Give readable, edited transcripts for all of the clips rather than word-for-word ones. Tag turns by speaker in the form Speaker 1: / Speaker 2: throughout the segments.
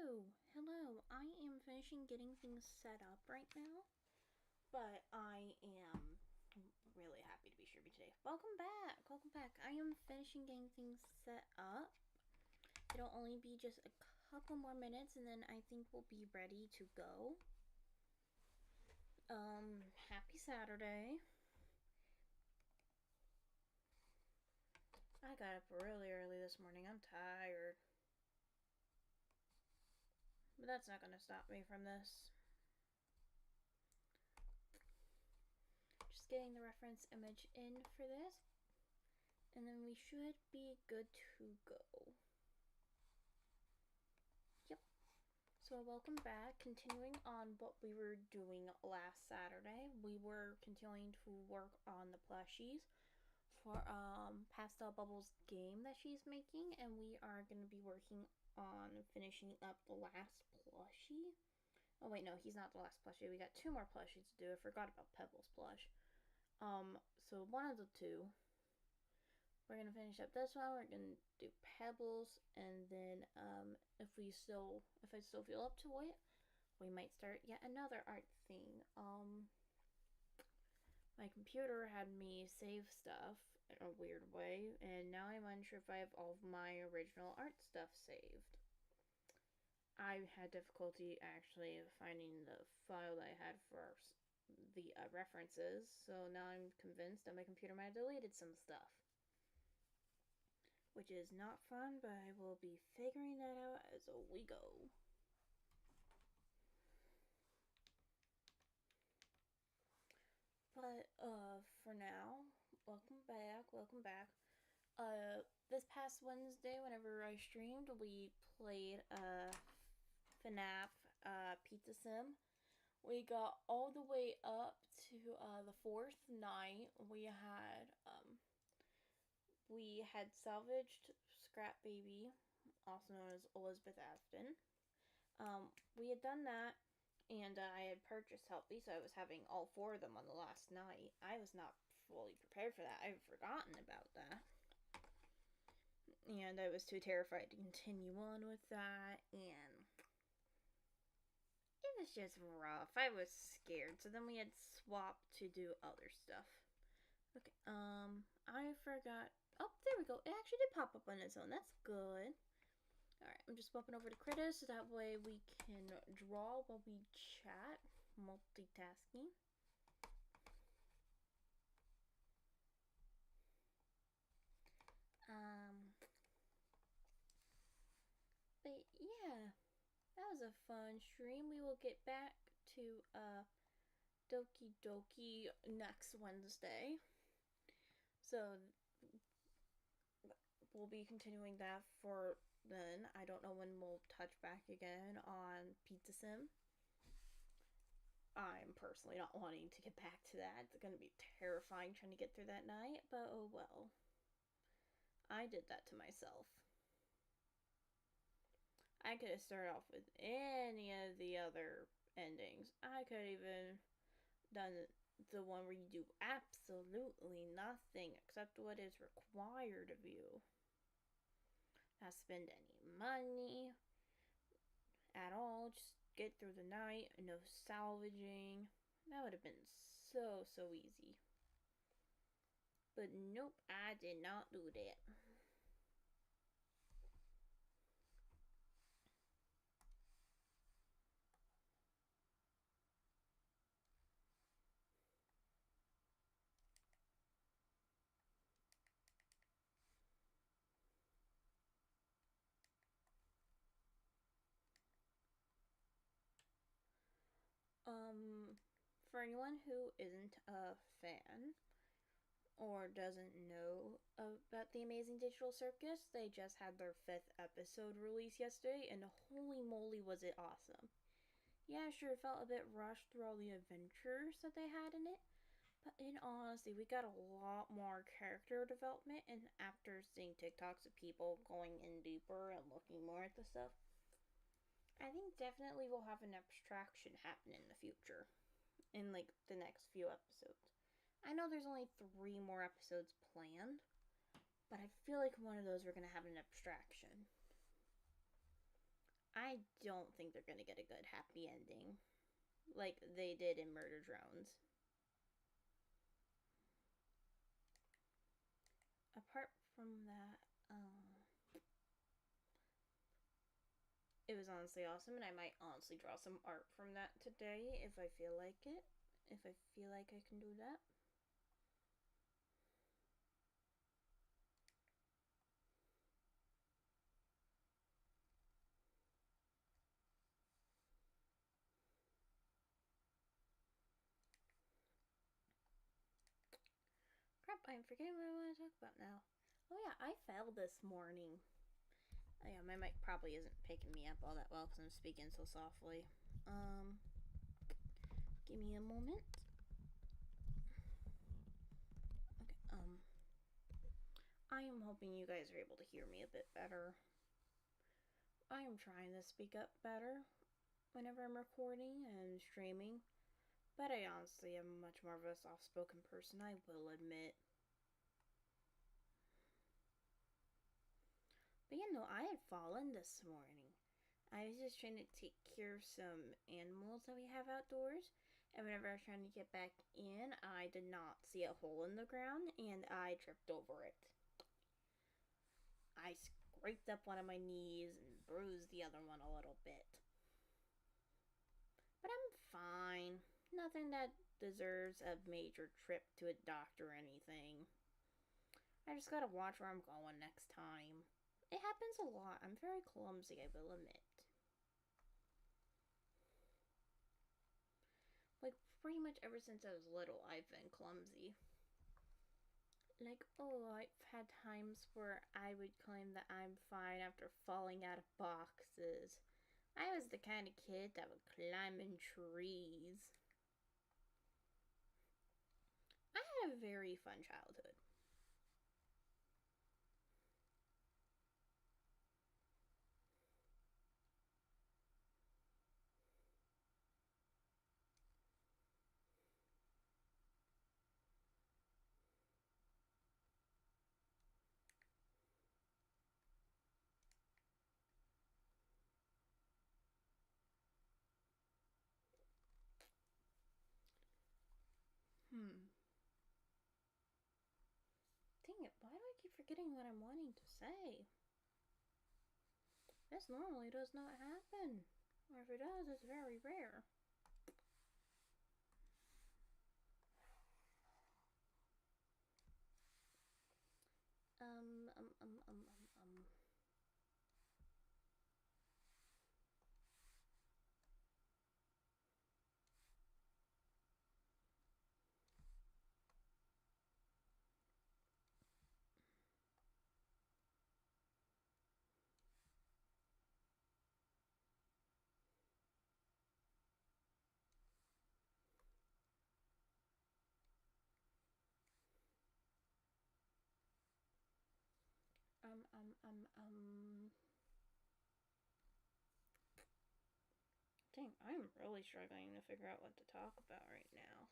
Speaker 1: Hello. I am finishing getting things set up right now, but I am really happy to be streaming today. Welcome back. I am finishing getting things set up. It'll only be just a couple more minutes, and then I think we'll be ready to go. Happy Saturday. I got up really early this morning. I'm tired. But that's not going to stop me from this. Just getting the reference image in for this. And then we should be good to go. Yep. So welcome back. Continuing on what we were doing last Saturday. We were continuing to work on the plushies for Pastel Bubbles game that she's making. And we are going to be working on finishing up the last plushie. Oh wait, no, he's not the last plushie. We got 2 more plushies to do. I forgot about Pebbles plush. So one of the 2. We're gonna finish up this one. We're gonna do Pebbles, and then if I still feel up to it, we might start yet another art thing. My computer had me save stuff in a weird way, and now I'm unsure if I have all of my original art stuff saved. I had difficulty actually finding the file that I had for the references, so now I'm convinced that my computer might have deleted some stuff. Which is not fun, but I will be figuring that out as we go. But, for now, welcome back. This past Wednesday, whenever I streamed, we played, FNAF, Pizza Sim. We got all the way up to, the 4th night. We had salvaged Scrap Baby, also known as Elizabeth Afton. We had done that, and I had purchased Healthy, so I was having all 4 of them on the last night. I was not fully prepared for that. I had forgotten about that. And I was too terrified to continue on with that, and it was just rough. I was scared, so then we had swapped to do other stuff. Okay, I forgot. Oh, there we go. It actually did pop up on its own. That's good. Alright, I'm just swapping over to Critters so that way we can draw while we chat. Multitasking. But yeah, that was a fun stream. We will get back to Doki Doki next Wednesday. So we'll be continuing that for then. I don't know when we'll touch back again on Pizza Sim. I'm personally not wanting to get back to that. It's going to be terrifying trying to get through that night, but oh well. I did that to myself. I could have started off with any of the other endings. I could have even done the one where you do absolutely nothing except what is required of you. Not spend any money at all. Just get through the night. No salvaging. That would have been so easy. But nope, I did not do that. For anyone who isn't a fan or doesn't know about the Amazing Digital Circus, they just had their 5th episode released yesterday, and holy moly was it awesome. Yeah, sure, it felt a bit rushed through all the adventures that they had in it, but in honesty, we got a lot more character development, and after seeing TikToks of people going in deeper and looking more at the stuff, I think definitely we'll have an abstraction happen in the future. In, like, the next few episodes. I know there's only 3 more episodes planned, but I feel like one of those we're going to have an abstraction. I don't think they're gonna get a good happy ending like they did in Murder Drones. Apart from that, it was honestly awesome, and I might honestly draw some art from that today if I feel like it. If I feel like I can do that. Crap, I'm forgetting what I want to talk about now. Oh yeah, I fell this morning. Oh yeah, my mic probably isn't picking me up all that well because I'm speaking so softly. Give me a moment. Okay, I am hoping you guys are able to hear me a bit better. I am trying to speak up better whenever I'm recording and streaming, but I honestly am much more of a soft-spoken person, I will admit. But you know, I had fallen this morning. I was just trying to take care of some animals that we have outdoors, and whenever I was trying to get back in, I did not see a hole in the ground, and I tripped over it. I scraped up one of my knees and bruised the other one a little bit. But I'm fine. Nothing that deserves a major trip to a doctor or anything. I just gotta watch where I'm going next time. It happens a lot. I'm very clumsy, I will admit. Like, pretty much ever since I was little, I've been clumsy. Like, oh, I've had times where I would claim that I'm fine after falling out of boxes. I was the kind of kid that would climb in trees. I had a very fun childhood. Dang it, why do I keep forgetting what I'm wanting to say? This normally does not happen. Or if it does, it's very rare. Um, um, um, um, um, um. Um, um, um, um. Dang, I'm really struggling to figure out what to talk about right now.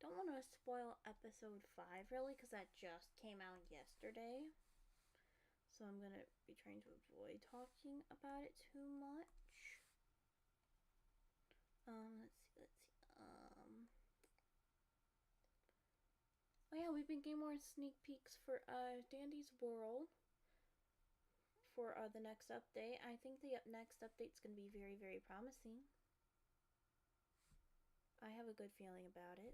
Speaker 1: Don't want to spoil episode 5 really because that just came out yesterday. So I'm gonna be trying to avoid talking about it too much. Let's see. Oh yeah, we've been getting more sneak peeks for Dandy's World for the next update. I think the next update's gonna be very, very promising. I have a good feeling about it.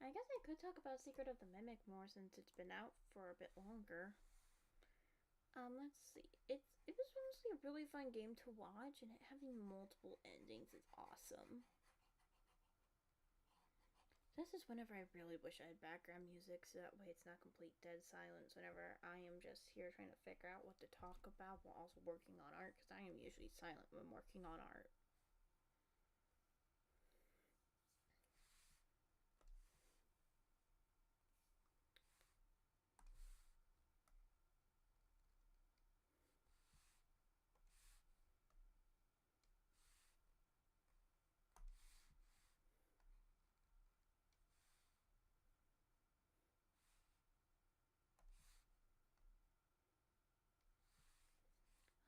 Speaker 1: I guess I could talk about Secret of the Mimic more since it's been out for a bit longer. Let's see. It was honestly a really fun game to watch, and it having multiple endings is awesome. This is whenever I really wish I had background music, so that way it's not complete dead silence whenever I am just here trying to figure out what to talk about while also working on art, because I am usually silent when working on art.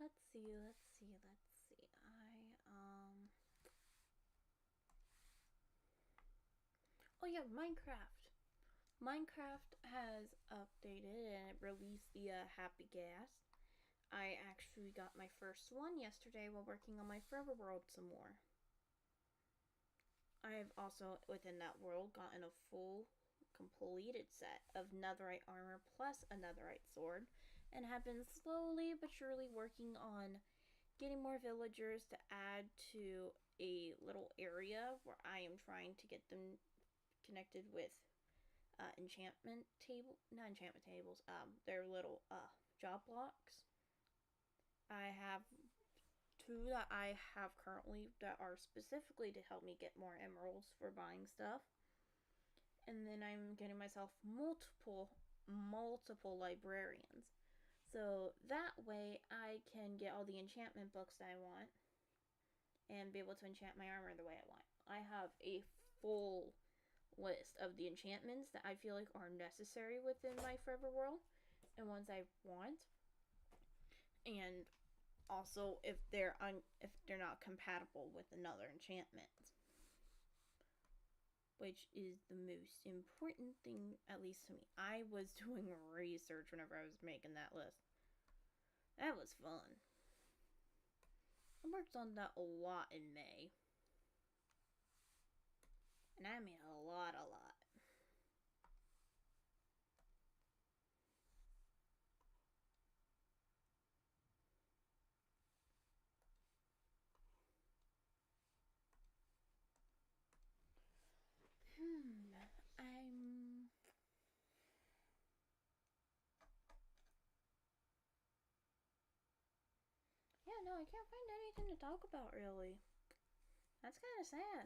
Speaker 1: Let's see, let's see, let's see. Oh yeah, Minecraft. Minecraft has updated and it released the Happy Gas. I actually got my first one yesterday while working on my Forever World some more. I have also, within that world, gotten a full completed set of netherite armor plus a netherite sword, and have been slowly but surely working on getting more villagers to add to a little area where I am trying to get them connected with enchantment table, not enchantment tables, their little job blocks. I have two that I have currently that are specifically to help me get more emeralds for buying stuff. And then I'm getting myself multiple librarians. So that way I can get all the enchantment books that I want and be able to enchant my armor the way I want. I have a full list of the enchantments that I feel like are necessary within my Forever World and ones I want. And also if they're not compatible with another enchantment, which is the most important thing, at least to me. I was doing research whenever I was making that list. That was fun. I worked on that a lot in May. And I mean a lot. I'm... Yeah, no, I can't find anything to talk about, really. That's kind of sad.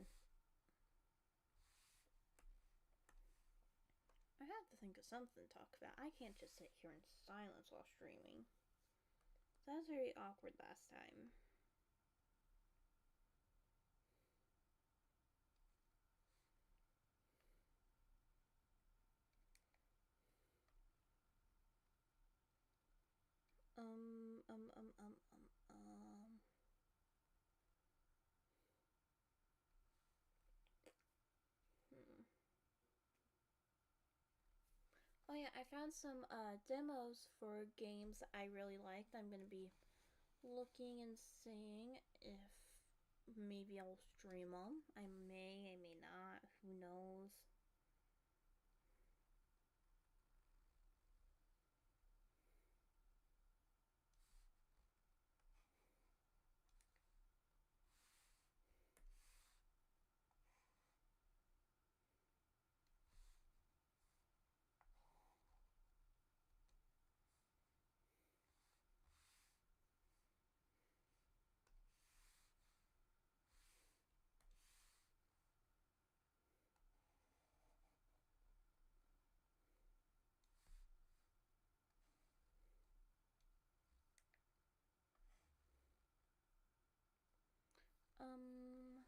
Speaker 1: I have to think of something to talk about. I can't just sit here in silence while streaming. That was very awkward last time. Um, um, um, um, um, um. Hmm. Oh yeah, I found some demos for games that I really liked. I'm gonna be looking and seeing if maybe I'll stream them. I may not. Who knows? Um.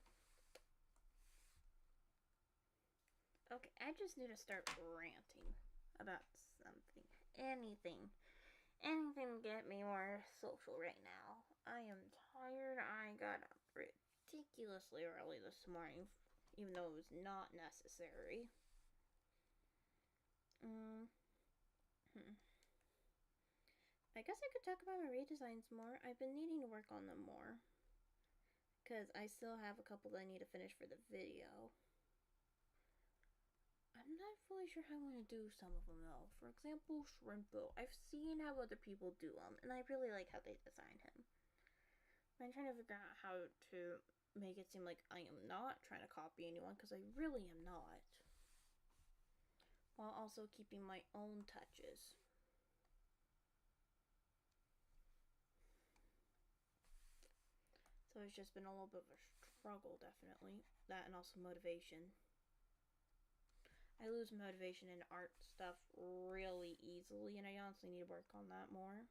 Speaker 1: Okay, I just need to start ranting about something. Anything. Anything to get me more social right now. I am tired. I got up ridiculously early this morning, even though it was not necessary. Hmm. I guess I could talk about my redesigns more. I've been needing to work on them more. Because I still have a couple that I need to finish for the video. I'm I'm not really sure how I'm going to do some of them though. For example, Shrimpo. I've seen how other people do them, and I really like how they design him. I'm trying to figure out how to make it seem like I am not trying to copy anyone, because I really am not. While also keeping my own touches. So it's just been a little bit of a struggle, definitely. That and also motivation. I lose motivation in art stuff really easily, and I honestly need to work on that more.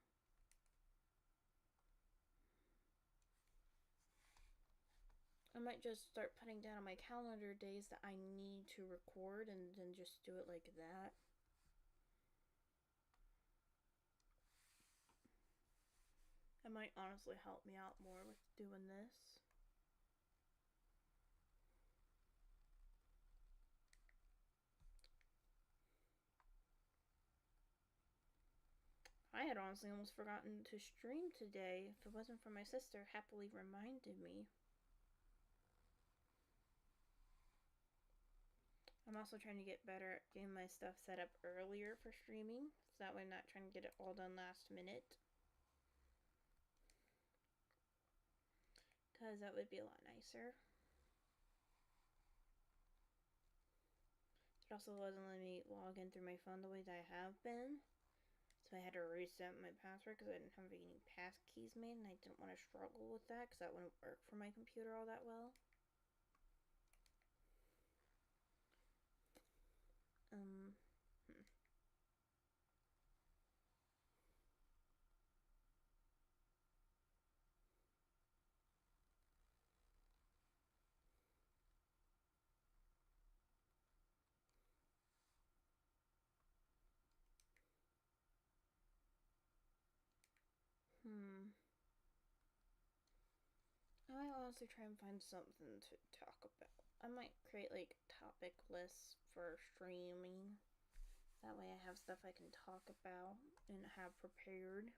Speaker 1: I might just start putting down on my calendar days that I need to record and then just do it like that. It might honestly help me out more with doing this. I had honestly almost forgotten to stream today. If it wasn't for my sister happily reminded me. I'm also trying to get better at getting my stuff set up earlier for streaming, so that way I'm not trying to get it all done last minute. Because that would be a lot nicer. It also wasn't letting me log in through my phone the way that I have been. So I had to reset my password because I didn't have any passkeys made, and I didn't want to struggle with that because that wouldn't work for my computer all that well. I might honestly try and find something to talk about. I might create like topic lists for streaming. That way I have stuff I can talk about and have prepared.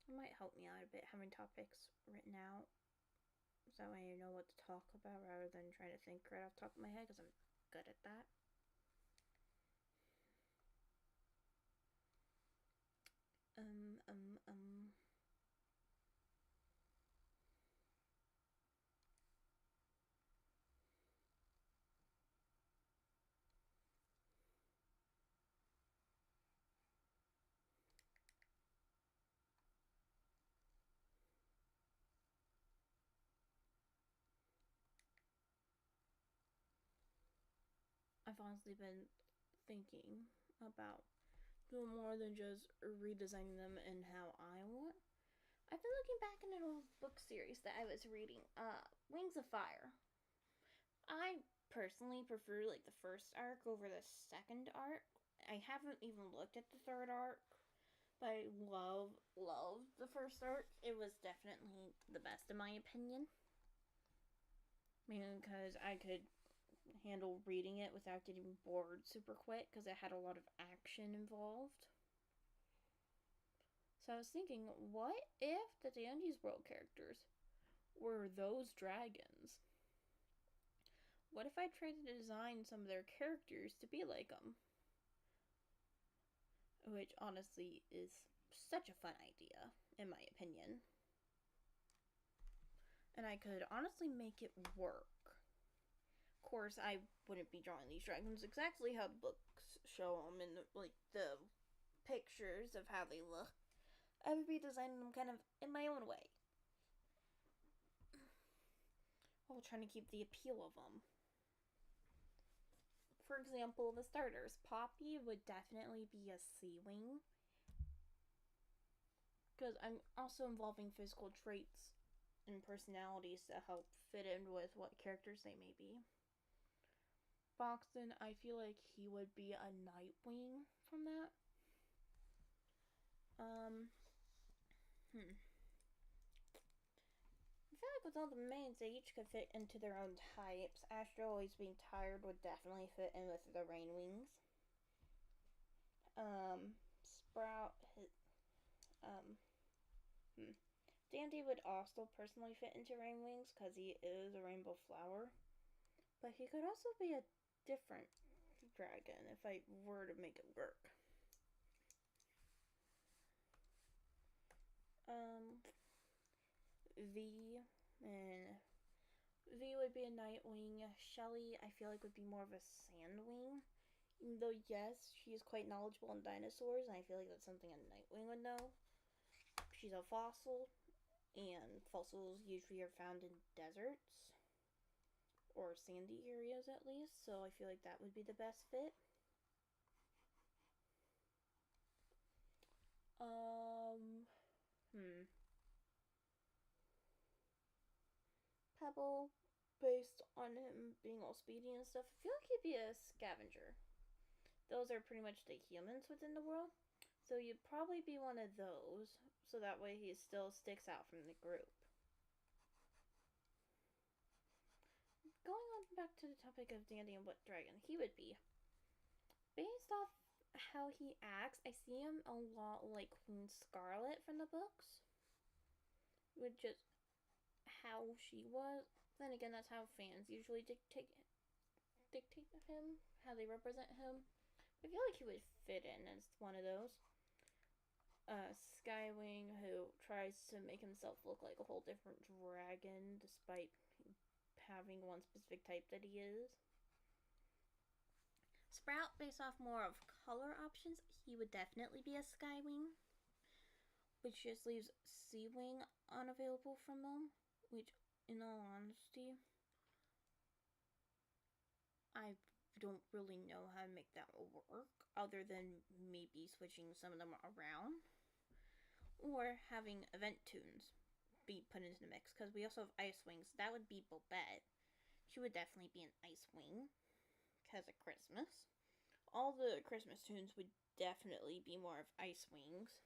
Speaker 1: It might help me out a bit having topics written out. So that way I know what to talk about rather than trying to think right off the top of my head, because I'm good at that. I've honestly been thinking about doing more than just redesigning them in how I want. I've been looking back in an old book series that I was reading, Wings of Fire. I personally prefer like the first arc over the second arc. I haven't even looked at the third arc, but I love the first arc. It was definitely the best in my opinion. Mainly because I could handle reading it without getting bored super quick because it had a lot of action involved. So I was thinking, what if the Dandy's World characters were those dragons? What if I tried to design some of their characters to be like them? Which honestly is such a fun idea, in my opinion. And I could honestly make it work. Of course, I wouldn't be drawing these dragons exactly how the books show them in like the pictures of how they look. I would be designing them kind of in my own way, while trying to keep the appeal of them. For example, the starters. Poppy would definitely be a sea wing, because I'm also involving physical traits and personalities to help fit in with what characters they may be. Boxton, I feel like he would be a Nightwing from that. I feel like with all the mains, they each could fit into their own types. Astro always being tired would definitely fit in with the Rain Wings. Sprout, Dandy would also personally fit into Rain Wings because he is a rainbow flower. But he could also be a different dragon if I were to make it work. V and V would be a Nightwing. Shelly, I feel like, would be more of a Sandwing. Even though, yes, she is quite knowledgeable in dinosaurs, and I feel like that's something a Nightwing would know. She's a fossil, and fossils usually are found in deserts or sandy areas at least, so I feel like that would be the best fit. Pebble, based on him being all speedy and stuff, I feel like he'd be a scavenger. Those are pretty much the humans within the world, so you'd probably be one of those, so that way he still sticks out from the group. Going on back to the topic of Dandy and what dragon he would be. Based off how he acts, I see him a lot like Queen Scarlet from the books. With just how she was. Then again, that's how fans usually dictate him, how they represent him. I feel like he would fit in as one of those. Skywing, who tries to make himself look like a whole different dragon despite having one specific type that he is. Sprout, based off more of color options, he would definitely be a Skywing, which just leaves Seawing unavailable from them, which, in all honesty, I don't really know how to make that work, other than maybe switching some of them around, or having event tunes be put into the mix, because we also have Ice Wings. That would be Bobette. She would definitely be an Ice Wing, because of Christmas. All the Christmas tunes would definitely be more of Ice Wings.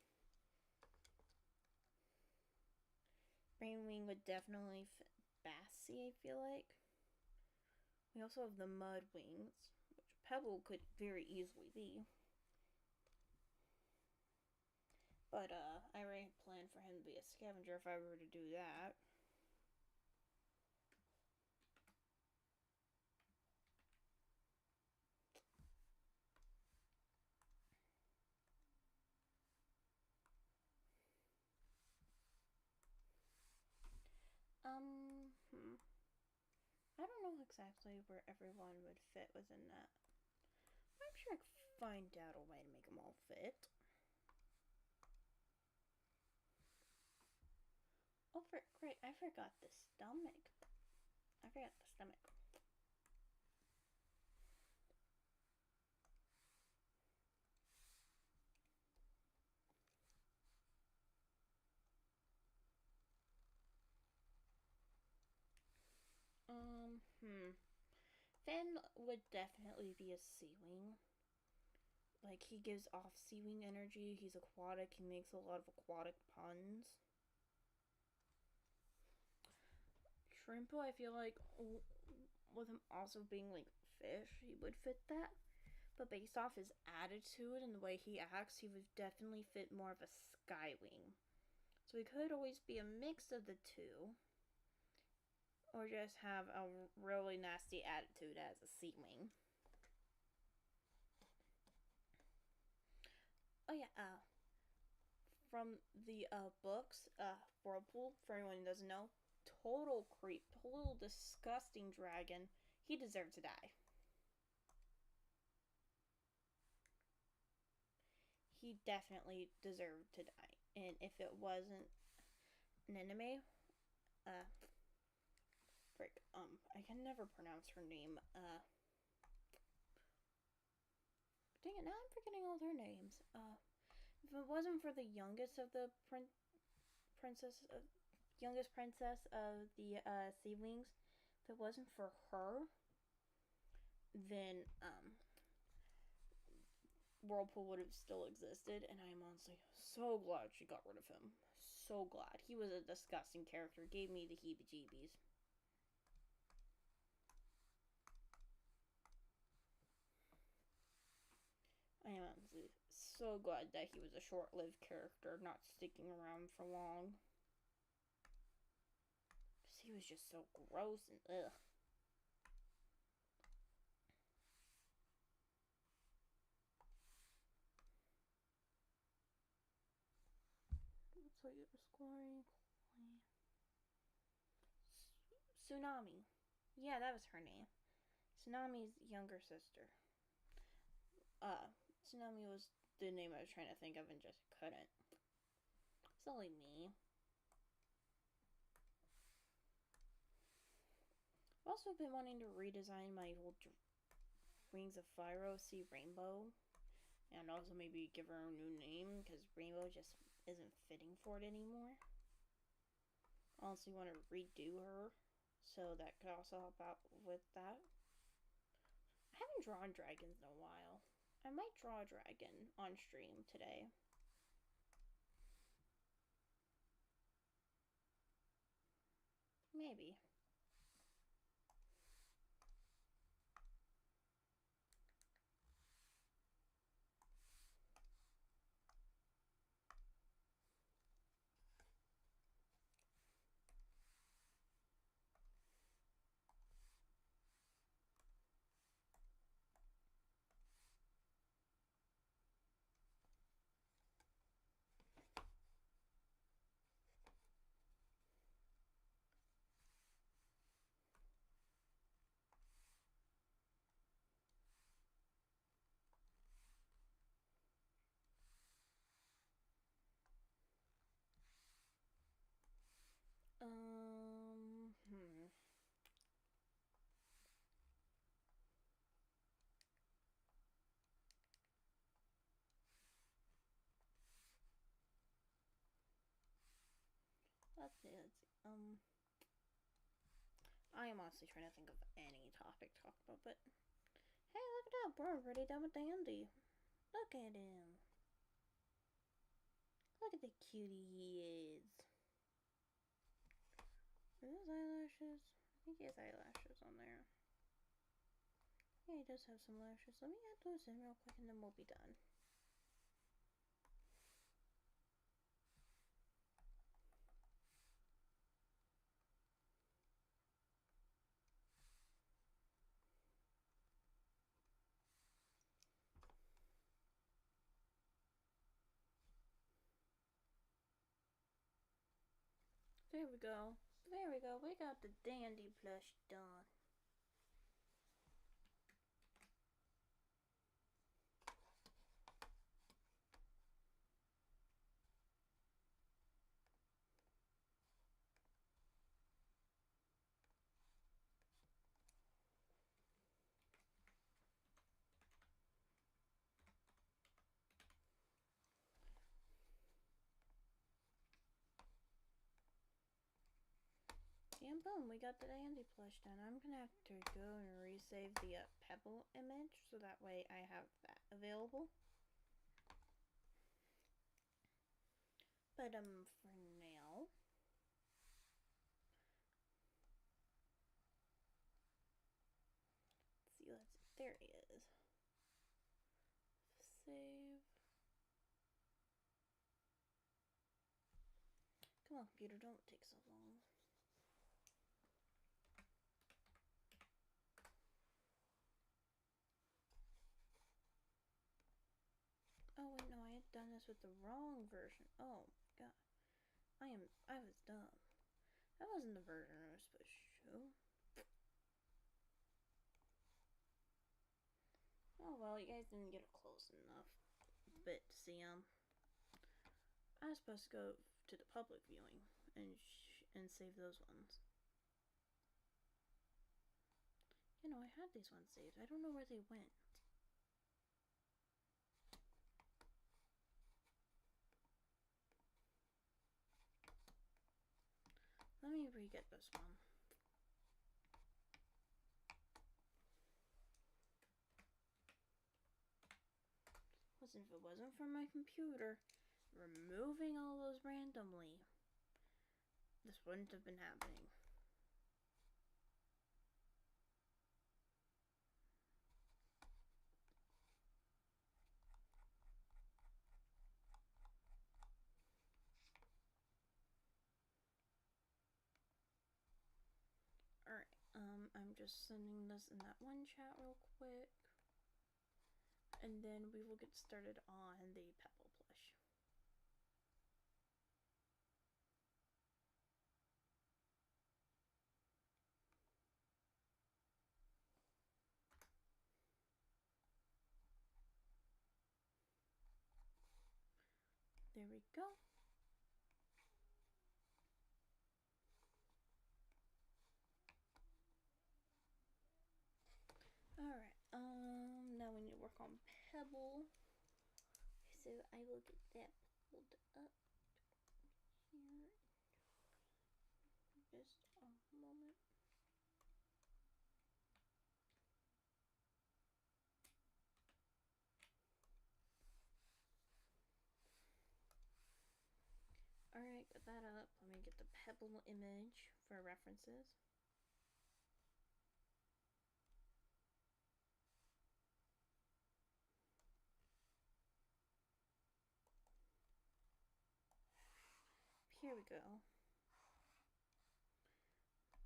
Speaker 1: Rainwing would definitely fit Bassy, I feel like. We also have the Mud Wings, which Pebble could very easily be. But I already planned for him to be a scavenger if I were to do that. I don't know exactly where everyone would fit within that. I'm sure I could find out a way to make them all fit. Oh, great, I forgot the stomach. Finn would definitely be a Seawing. Like, he gives off Seawing energy. He's aquatic. He makes a lot of aquatic puns. Shrimpo, I feel like, with him also being like fish, he would fit that. But based off his attitude and the way he acts, he would definitely fit more of a Skywing. So he could always be a mix of the two. Or just have a really nasty attitude as a Seawing. Oh yeah, from the books, Whirlpool, for anyone who doesn't know, total creep, total disgusting dragon. He deserved to die. He definitely deserved to die. And if it wasn't an anime, I can never pronounce her name. Dang it, now I'm forgetting all their names. If it wasn't for the youngest of the youngest princess of the Seawings, if it wasn't for her, then Whirlpool would have still existed, and I am honestly so glad she got rid of him. So glad. He was a disgusting character. Gave me the heebie-jeebies. I am honestly so glad that he was a short-lived character, not sticking around for long. Because he was just so gross and ugh. Scoring. Tsunami. Yeah, that was her name. Tsunami's younger sister. Tsunami was the name I was trying to think of and just couldn't. Silly me. I've also been wanting to redesign my old Rings of Fire Sea Rainbow. And also maybe give her a new name, because Rainbow just isn't fitting for it anymore. I also want to redo her, so that could also help out with that. I haven't drawn dragons in a while. I might draw a dragon on stream today. Maybe. Let's see. I am honestly trying to think of any topic to talk about, but hey, look at that, we're already done with Dandy. Look at him. Look at the cutie he is. Are those eyelashes? I think he has eyelashes on there. Yeah, he does have some lashes. Let me add those in real quick and then we'll be done. There we go. There we go. We got the Dandy plush done. And boom, we got the Dandy plush done. I'm gonna have to go and resave the Pebble image so that way I have that available. But for now, let's see. There he is. Save. Come on, computer, don't take so long. Oh wait, no, I had done this with the wrong version. Oh god. I was dumb. That wasn't the version I was supposed to show. Oh well, you guys didn't get it close enough bit to see them. I was supposed to go to the public viewing and save those ones. You know, I had these ones saved. I don't know where they went. Let me re-get this one. Listen, if it wasn't for my computer removing all those randomly, this wouldn't have been happening. Alright, I'm just sending this in that one chat real quick. And then we will get started on the Pebble plush. There we go. Alright, now we need to work on Pebble. So I will get that pulled up here. Just a moment. Alright, got that up. Let me get the Pebble image for references. Here we go.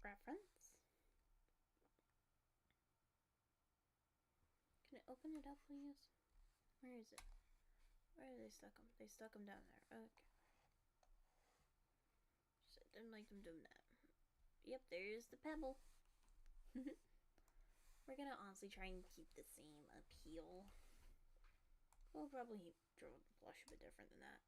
Speaker 1: Reference. Can I open it up, please? Where is it? Where did they stuck them? They stuck them down there. Okay. Just, I didn't like them doing that. Yep, there's the Pebble. We're gonna honestly try and keep the same appeal. We'll probably draw the blush a bit different than that.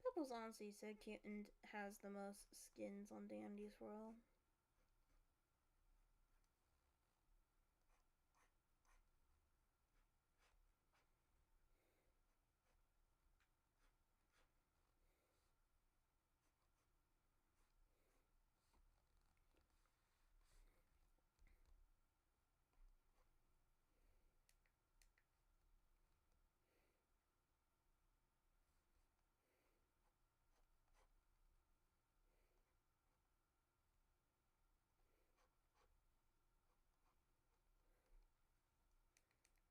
Speaker 1: Pebble's honestly so cute and has the most skins on Dandy's World.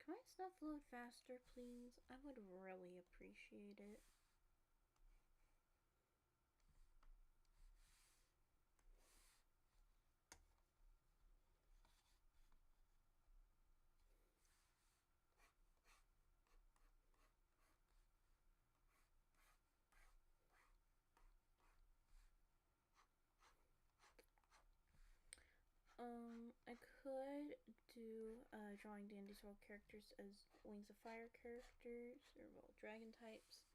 Speaker 1: Can my stuff load faster, please? I would really appreciate it. I could do drawing Dandy's World characters as Wings of Fire characters, or well, dragon types.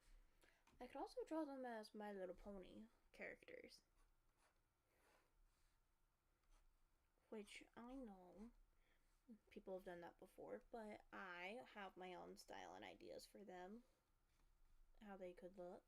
Speaker 1: I could also draw them as My Little Pony characters. Which I know people have done that before, but I have my own style and ideas for them. How they could look.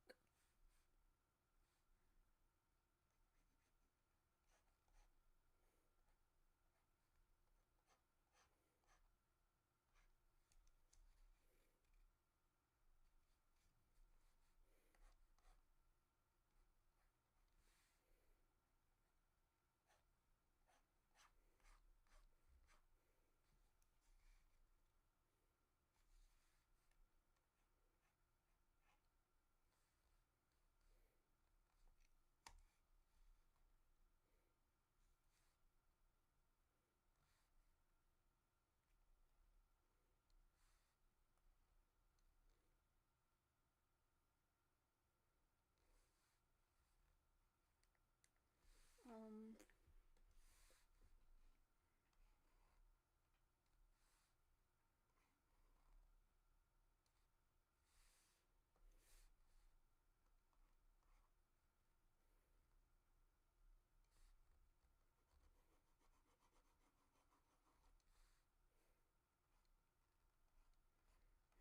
Speaker 1: Um,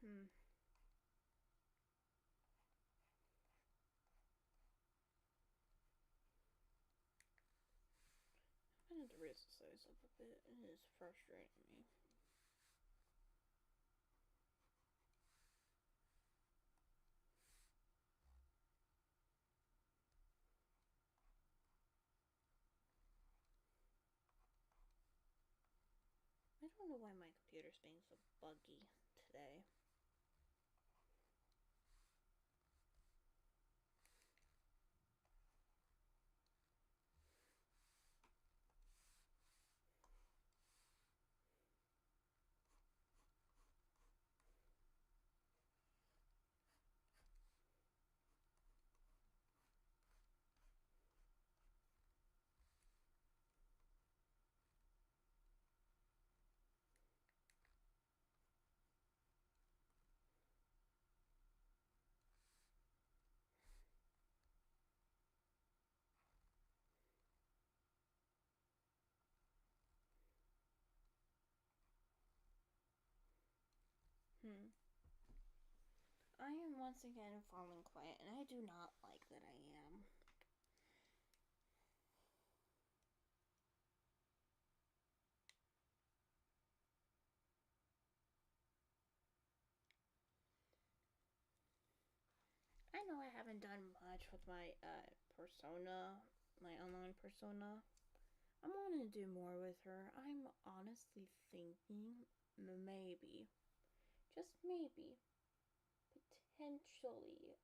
Speaker 1: hmm. I need to raise the size up a bit. It is frustrating me. I don't know why my computer's being so buggy today. I am once again falling quiet, and I do not like that I am. I know I haven't done much with my persona, my online persona. I'm wanting to do more with her. I'm honestly thinking maybe, just maybe, potentially,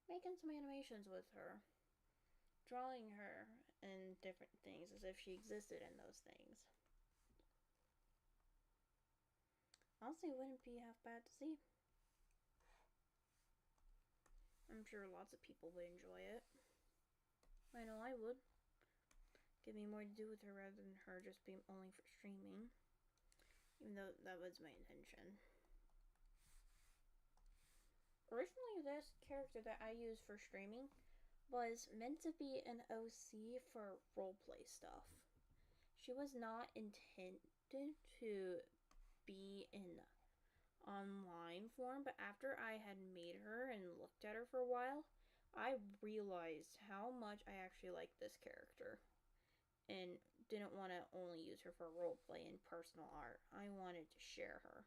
Speaker 1: making some animations with her, drawing her in different things as if she existed in those things. Honestly, it wouldn't be half bad to see. I'm sure lots of people would enjoy it. I know I would. Give me more to do with her rather than her just being only for streaming. Even though that was my intention. Originally, this character that I used for streaming was meant to be an OC for roleplay stuff. She was not intended to be in online form, but after I had made her and looked at her for a while, I realized how much I actually liked this character and didn't want to only use her for roleplay and personal art. I wanted to share her.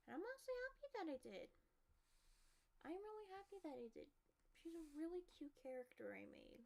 Speaker 1: And I'm honestly happy that I did. I'm really happy that I did. She's a really cute character I made.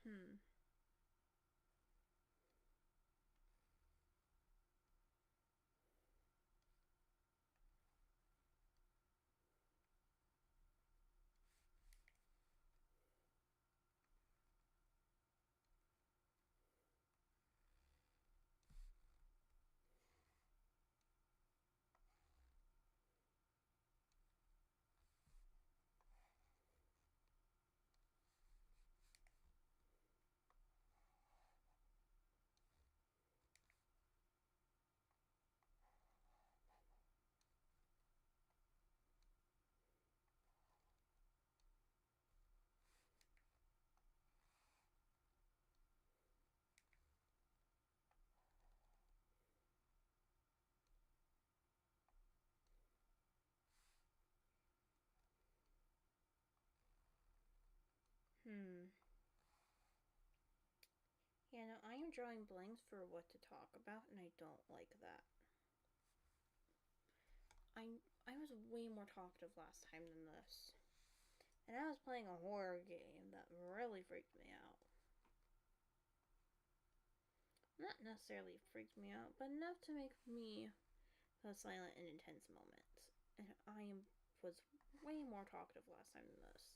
Speaker 1: Hmm. Hmm. Yeah, no, I am drawing blanks for what to talk about, and I don't like that. I was way more talkative last time than this. And I was playing a horror game that really freaked me out. Not necessarily freaked me out, but enough to make me feel silent in intense moments. And was way more talkative last time than this.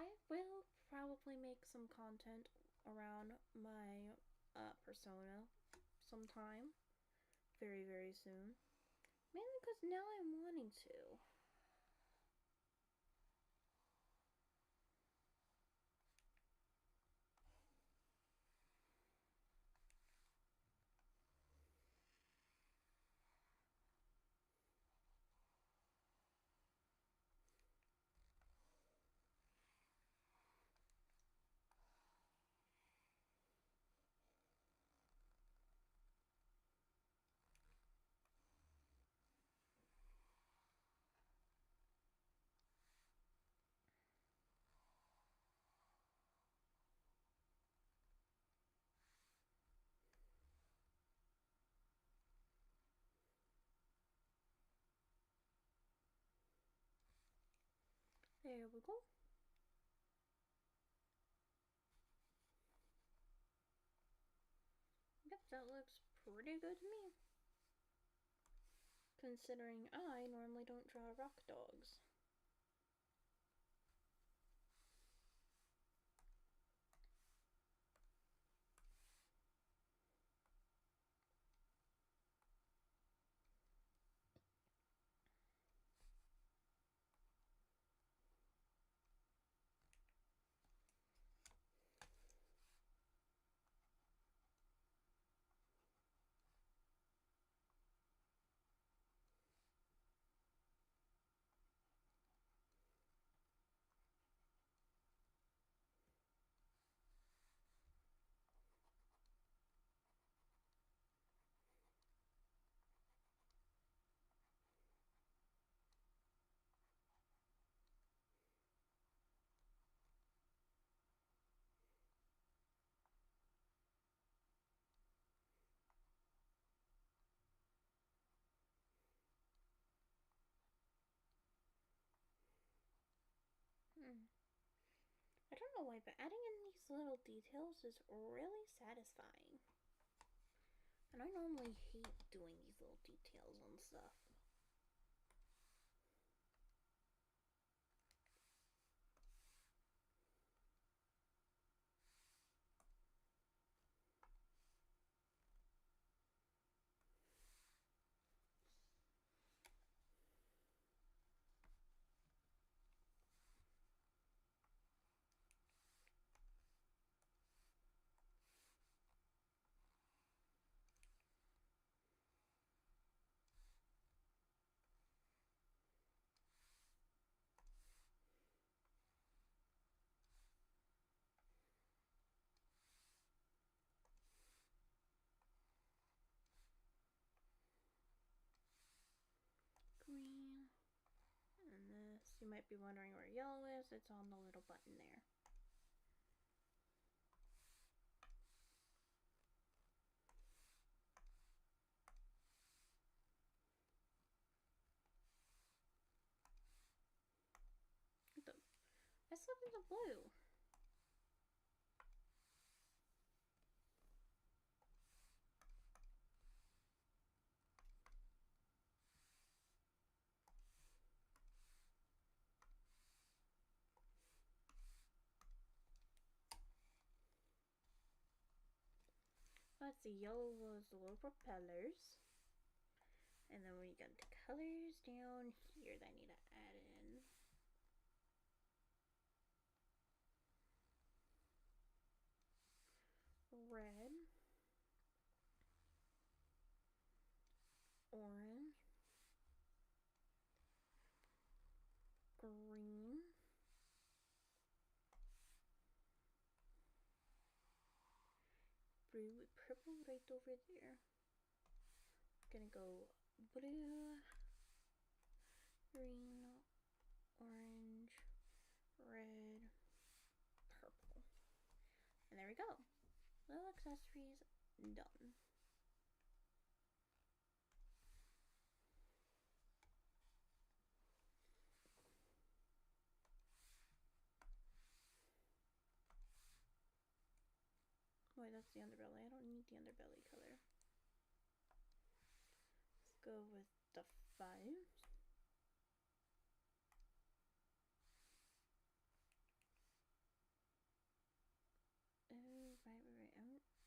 Speaker 1: I will probably make some content around my persona sometime. Very, very soon. Mainly because now I'm wanting to. There we go. Yep, that looks pretty good to me. Considering I normally don't draw rock dogs. I don't know why, but adding in these little details is really satisfying. And I normally hate doing these little details on stuff. Green. And this, you might be wondering where yellow is. It's on the little button there. I slipped into blue. Let's see, yellow was the little propellers. And then when you get the colors down here that I need to add in. Red. Orange. Green. Blue with purple right over there. Gonna go blue, green, orange, red, purple. And there we go. Little accessories done. Wait, that's the underbelly. I don't need the underbelly color. Let's go with the 5s.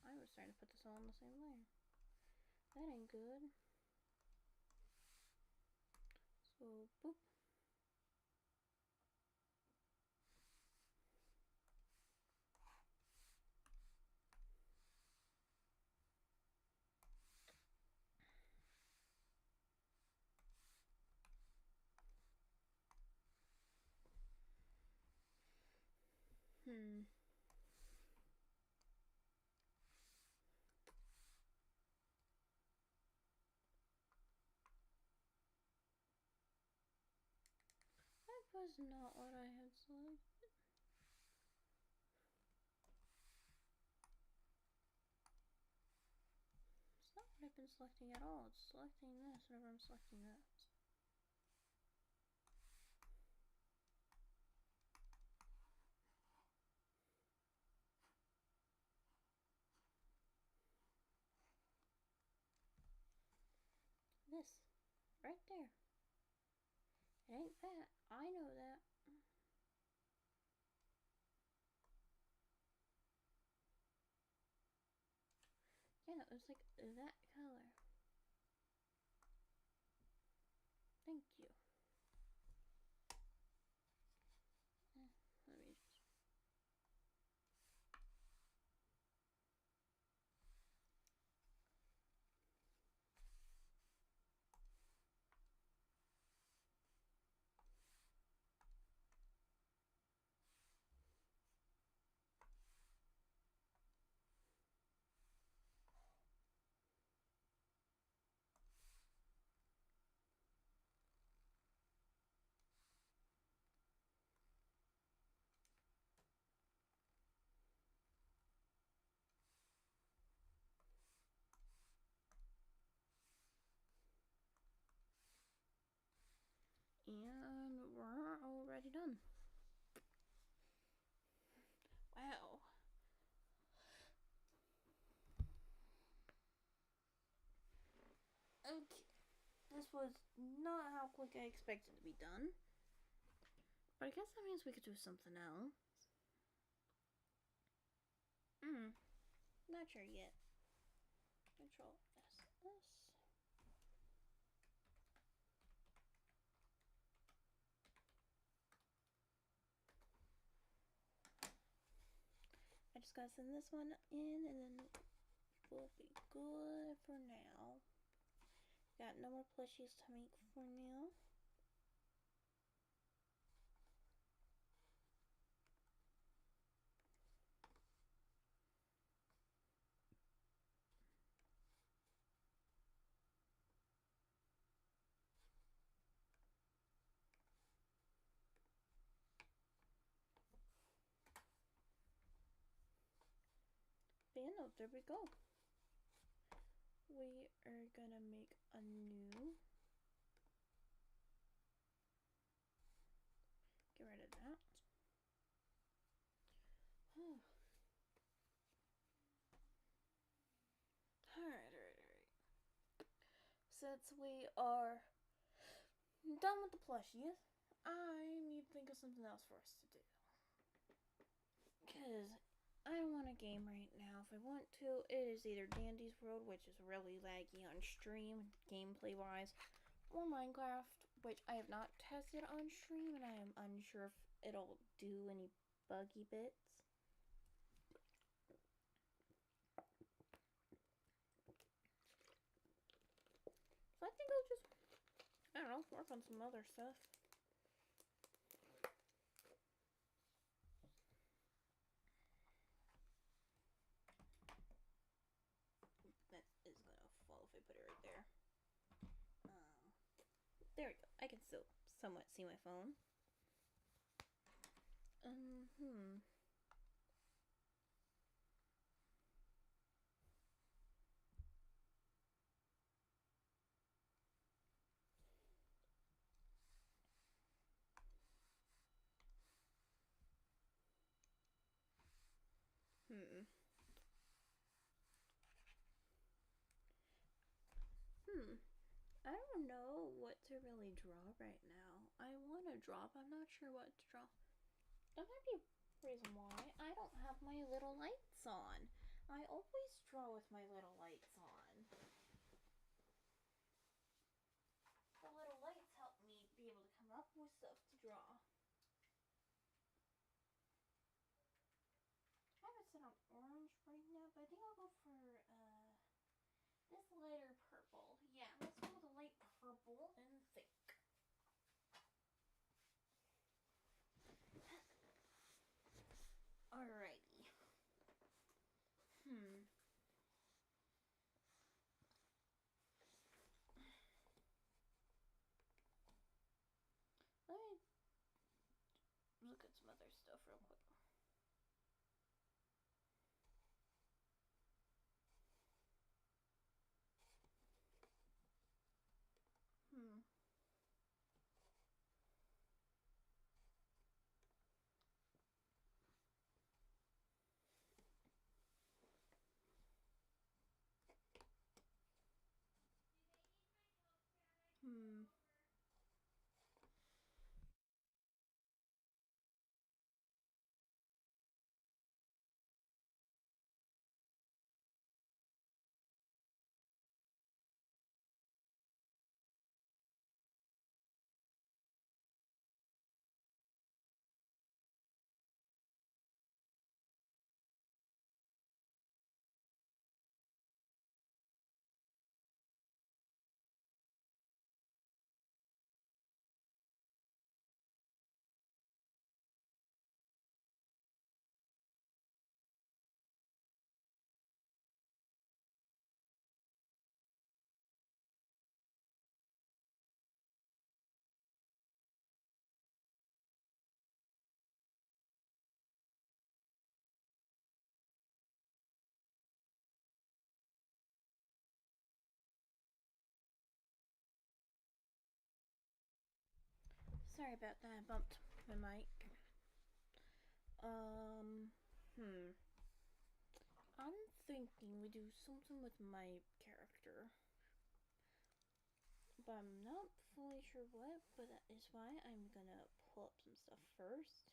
Speaker 1: I was trying to put this all on the same layer. That ain't good. So, boop. That was not what I had selected. It's not what I've been selecting at all. It's selecting this whenever I'm selecting this. This. Right there. It ain't that. I know that. Yeah, it was like that color. Thank you. Let me just... And we're already done. Wow. Okay. This was not how quick I expected to be done. But I guess that means we could do something else. Not sure yet. Control SS. I just gotta send this one in and then we'll be good for now. Got no more plushies to make for now. But yeah, no, there we go. We are gonna make a new. Get rid of that. Alright. Since we are done with the plushies, I need to think of something else for us to do. Because I don't want a game right now. If I want to, it is either Dandy's World, which is really laggy on stream, gameplay wise, or Minecraft, which I have not tested on stream, and I am unsure if it'll do any buggy bits. So I think I'll just, I don't know, work on some other stuff. That is gonna fall if I put it right there. There we go. I can still somewhat see my phone. I don't know what to really draw right now. I want to draw, but I'm not sure what to draw. That might be reason why I don't have my little lights on. I always draw with my little lights on. The little lights help me be able to come up with stuff to draw. I have it set on orange right now, but I think I'll go for this lighter purple. Yeah, let's go with a light purple and thick. Alrighty. Let me look at some other stuff real quick. Sorry about that, I bumped my mic. I'm thinking we do something with my character. But I'm not fully sure what, but that is why I'm gonna pull up some stuff first.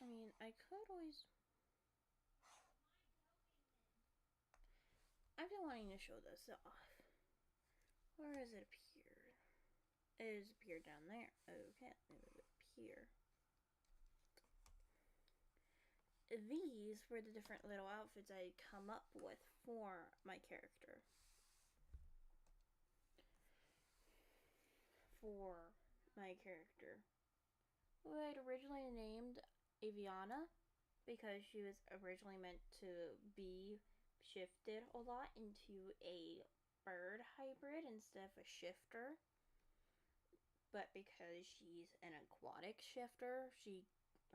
Speaker 1: I mean, I could always... I've been wanting to show this off. Where is it appeared? It has appeared down there. Okay, let me move it up here. These were the different little outfits I had come up with for my character. Who I had originally named Aviana, because she was originally meant to be shifted a lot into a bird hybrid instead of a shifter. But because she's an aquatic shifter,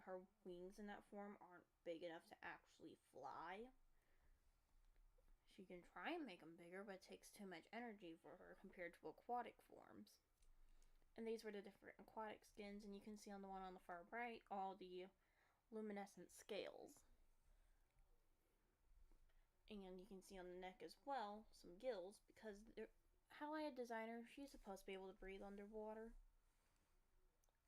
Speaker 1: her wings in that form aren't big enough to actually fly. She can try and make them bigger, but it takes too much energy for her compared to aquatic forms. And these were the different aquatic skins, and you can see on the one on the far right all the luminescent scales. And you can see on the neck as well some gills, because how I had designed her, she's supposed to be able to breathe underwater.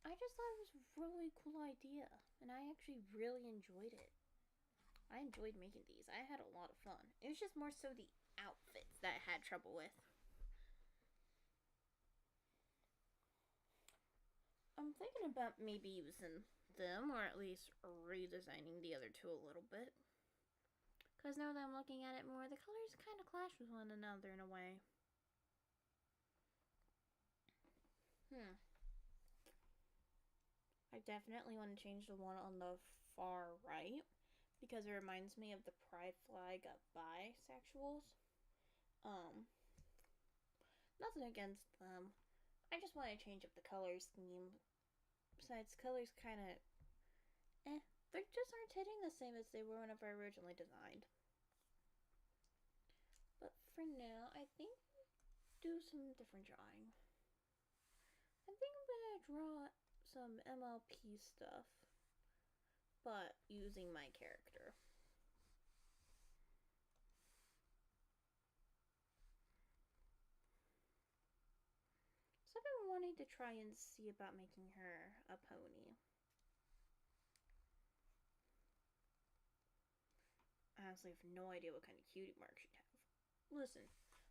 Speaker 1: I just thought it was a really cool idea, and I actually really enjoyed it. I enjoyed making these. I had a lot of fun. It was just more so the outfits that I had trouble with. I'm thinking about maybe using them, or at least redesigning the other two a little bit. Because now that I'm looking at it more, the colors kind of clash with one another in a way. I definitely want to change the one on the far right, because it reminds me of the pride flag of bisexuals. Nothing against them. I just want to change up the color scheme. Besides, colors kind of, they just aren't hitting the same as they were whenever I originally designed. But for now, I think we'll do some different drawing. I think I'm gonna draw some MLP stuff, but using my character. So I've been wanting to try and see about making her a pony. I honestly have no idea what kind of cutie mark she'd have. Listen,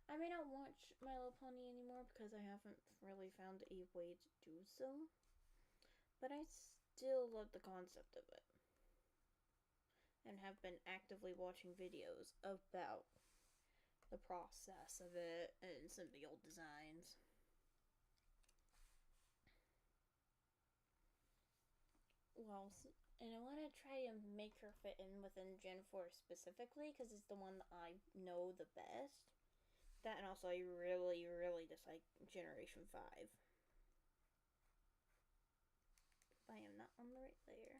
Speaker 1: I may not watch My Little Pony anymore because I haven't really found a way to do so, but I still love the concept of it and have been actively watching videos about the process of it and some of the old designs. Well, and I want to try and make her fit in within Gen 4 specifically because it's the one that I know the best. That and also I really, really dislike Generation 5. I am not on the right layer.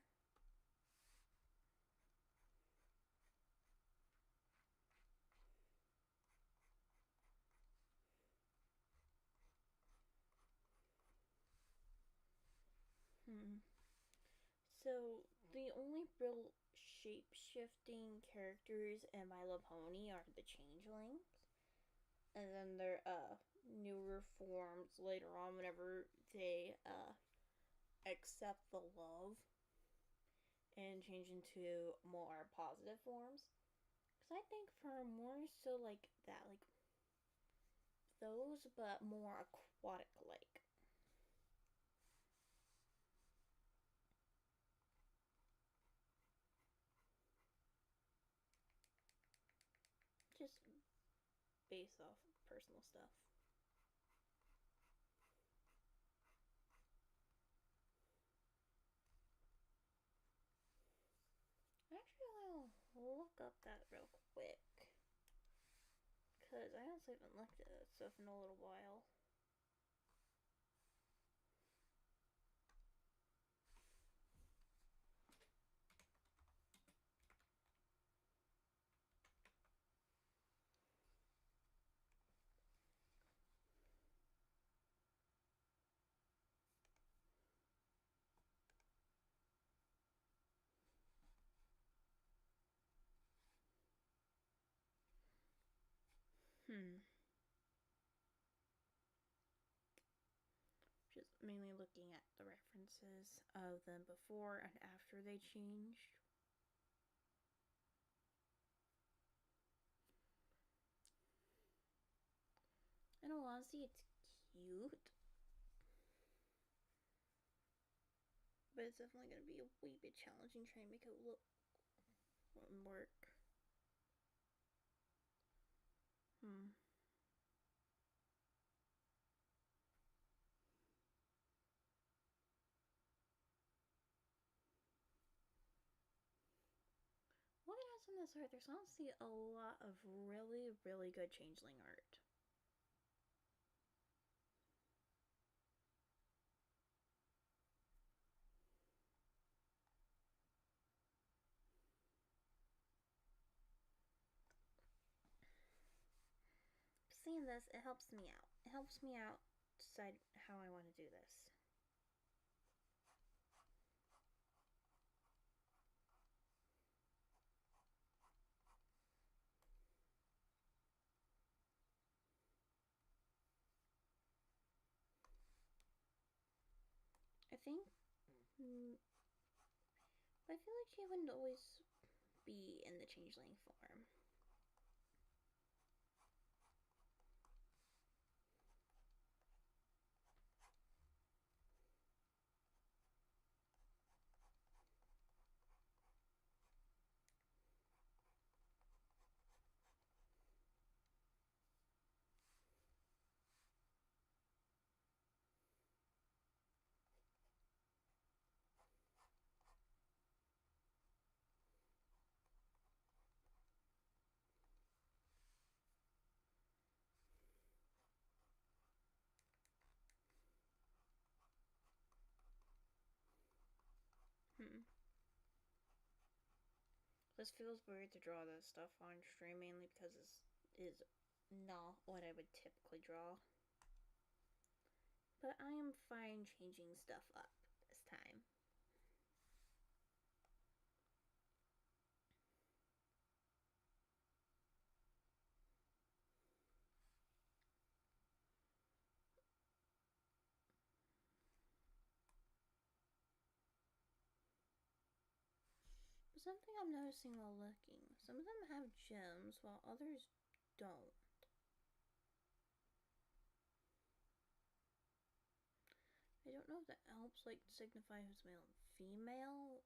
Speaker 1: So, the only real shape-shifting characters in My Little Pony are the changelings. And then their newer forms later on whenever they accept the love and change into more positive forms. Because I think for more so like that, like those, but more aquatic like. Just based off personal stuff. Actually, I'll look up that real quick. Because I honestly haven't looked at that stuff in a little while. Just mainly looking at the references of them before and after they changed. In all honesty, it's cute. But it's definitely going to be a wee bit challenging trying to make it look and work. Looking at some of this art, there's honestly a lot of really, really good changeling art. Seeing this, it helps me out. It helps me out decide how I want to do this. I think, but I feel like she wouldn't always be in the changeling form. This feels weird to draw this stuff on stream, mainly because this is not what I would typically draw. But I am fine changing stuff up this something I'm noticing while looking. Some of them have gems, while others don't. I don't know if that helps, like, signify who's male and female,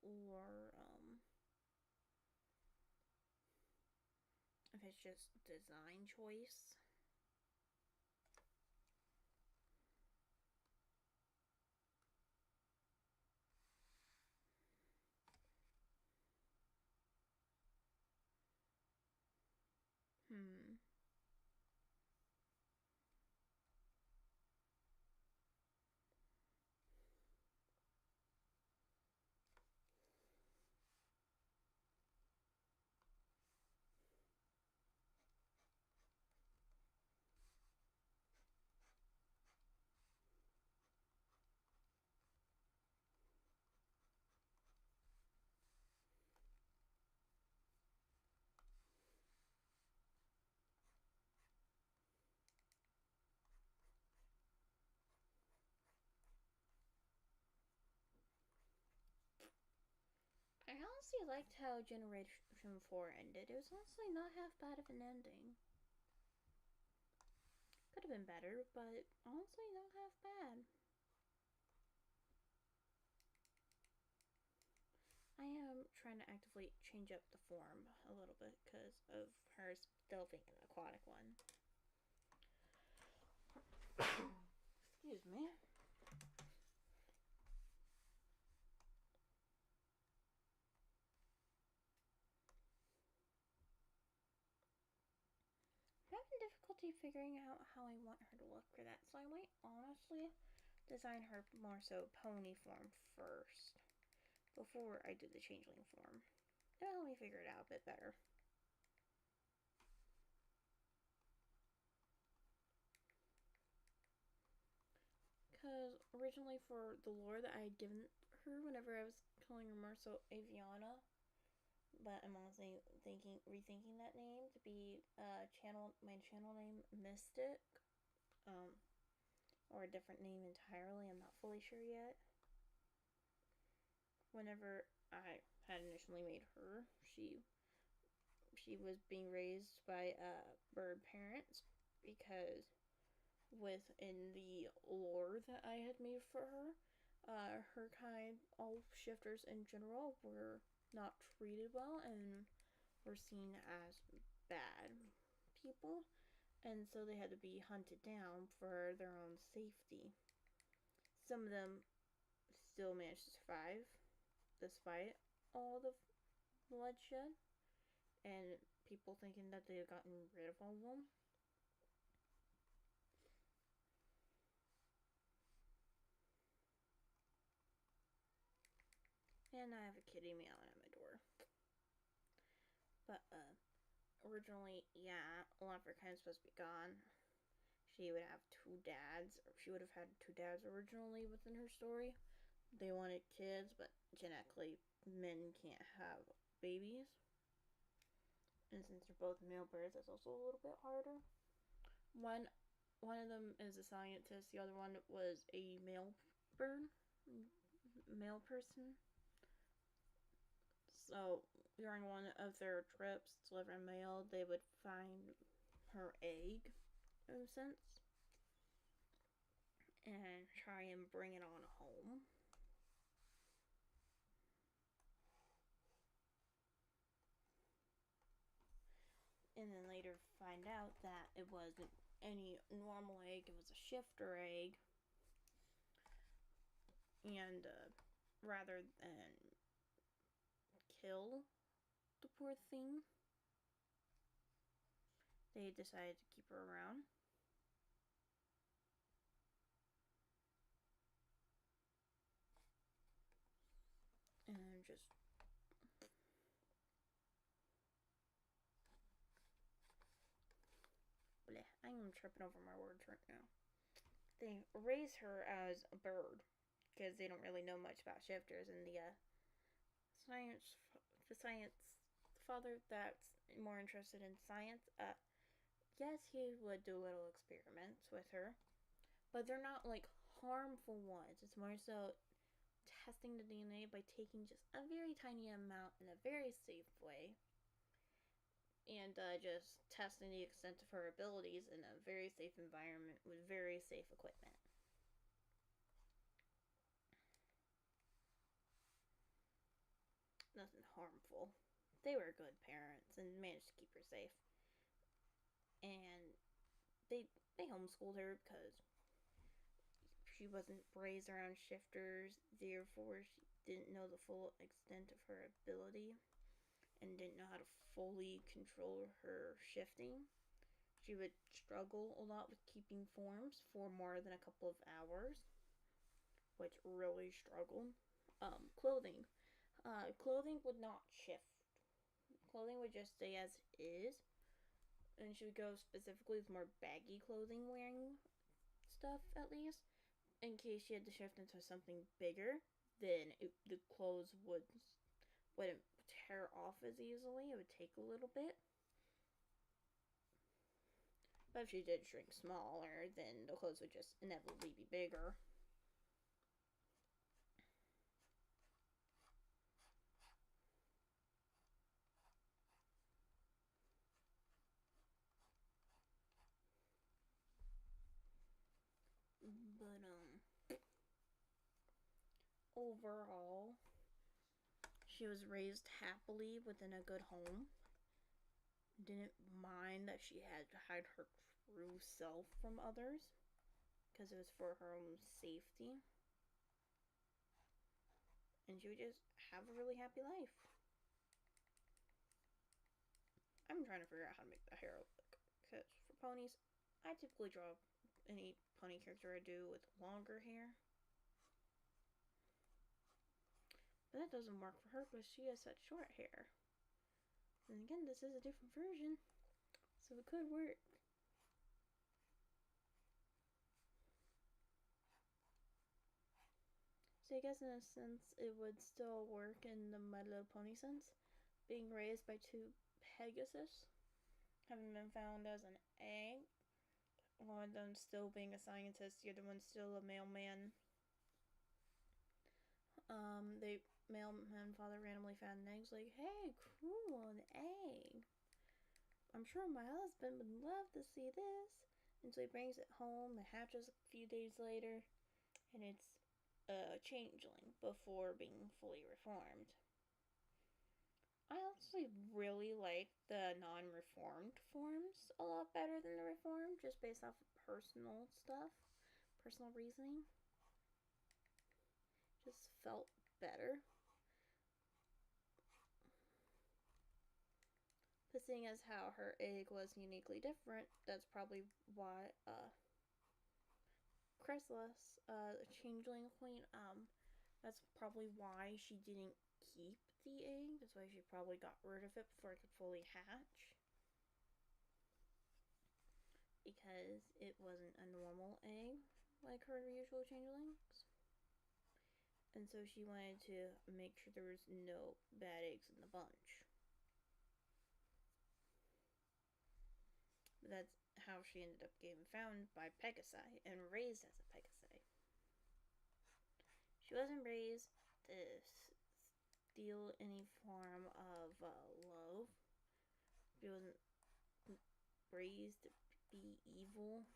Speaker 1: or, if it's just design choice. Hmm. I honestly liked how Generation 4 ended. It was honestly not half bad of an ending. Could have been better, but honestly not half bad. I am trying to actively change up the form a little bit because of her still being an aquatic one. Excuse me. I'm having difficulty figuring out how I want her to look for that, so I might honestly design her more so pony form first before I do the changeling form. That'll help me figure it out a bit better. Because originally for the lore that I had given her whenever I was calling her more so Aviana, but I'm honestly rethinking that name to be my channel name Mystic, or a different name entirely. I'm not fully sure yet. Whenever I had initially made her, she was being raised by bird parents because within the lore that I had made for her, her kind, all shifters in general, were not treated well and were seen as bad people, and so they had to be hunted down for their own safety. Some of them still managed to survive despite all the bloodshed and people thinking that they had gotten rid of all of them. And I have a kitty meowing at my door. But originally, yeah, a lot of her kind was supposed to be gone. She would have two dads, or she would have had two dads originally within her story. They wanted kids, but genetically, men can't have babies. And since they're both male birds, that's also a little bit harder. One one of them is a scientist. The other one was a male bird, male person. So during one of their trips, delivering mail, they would find her egg, in a sense, and try and bring it on home. And then later find out that it wasn't any normal egg, it was a shifter egg. And rather than kill the poor thing, they decided to keep her around. And just bleh, I'm tripping over my words right now. They raise her as a bird because they don't really know much about shifters, and the science father that's more interested in science, yes, he would do little experiments with her, but they're not like harmful ones. It's more so testing the DNA by taking just a very tiny amount in a very safe way, and just testing the extent of her abilities in a very safe environment with very safe equipment. Nothing harmful. They were good parents and managed to keep her safe. And they homeschooled her because she wasn't raised around shifters, therefore she didn't know the full extent of her ability and didn't know how to fully control her shifting. She would struggle a lot with keeping forms for more than a couple of hours, which really struggled. Clothing. Clothing would not shift. Clothing would just stay as is, and she would go specifically with more baggy clothing wearing stuff, at least, in case she had to shift into something bigger. Then the clothes wouldn't tear off as easily. It would take a little bit. But if she did shrink smaller, then the clothes would just inevitably be bigger. But overall, she was raised happily within a good home. Didn't mind that she had to hide her true self from others because it was for her own safety. And she would just have a really happy life. I'm trying to figure out how to make the hair look. Because for ponies, I typically draw any pony character I do with longer hair. But that doesn't work for her because she has such short hair. And again, this is a different version, so it could work. So I guess in a sense, it would still work in the My Little Pony sense. Being raised by two Pegasus, having been found as an egg, one of them still being a scientist, the other one still a mailman. The mailman father randomly found an egg. He's like, hey, cool, an egg. I'm sure my husband would love to see this. And so he brings it home. It hatches a few days later, and it's a changeling before being fully reformed. I honestly really like the non-reformed forms a lot better than the reformed, just based off of personal stuff, personal reasoning. Just felt better. But seeing as how her egg was uniquely different, that's probably why Chrysalis, the changeling queen, that's probably why she didn't keep the egg. That's why she probably got rid of it before it could fully hatch. Because it wasn't a normal egg like her usual changelings. And so she wanted to make sure there was no bad eggs in the bunch. But that's how she ended up getting found by Pegasi and raised as a Pegasi. She wasn't raised to steal any form of love. She wasn't raised to be evil.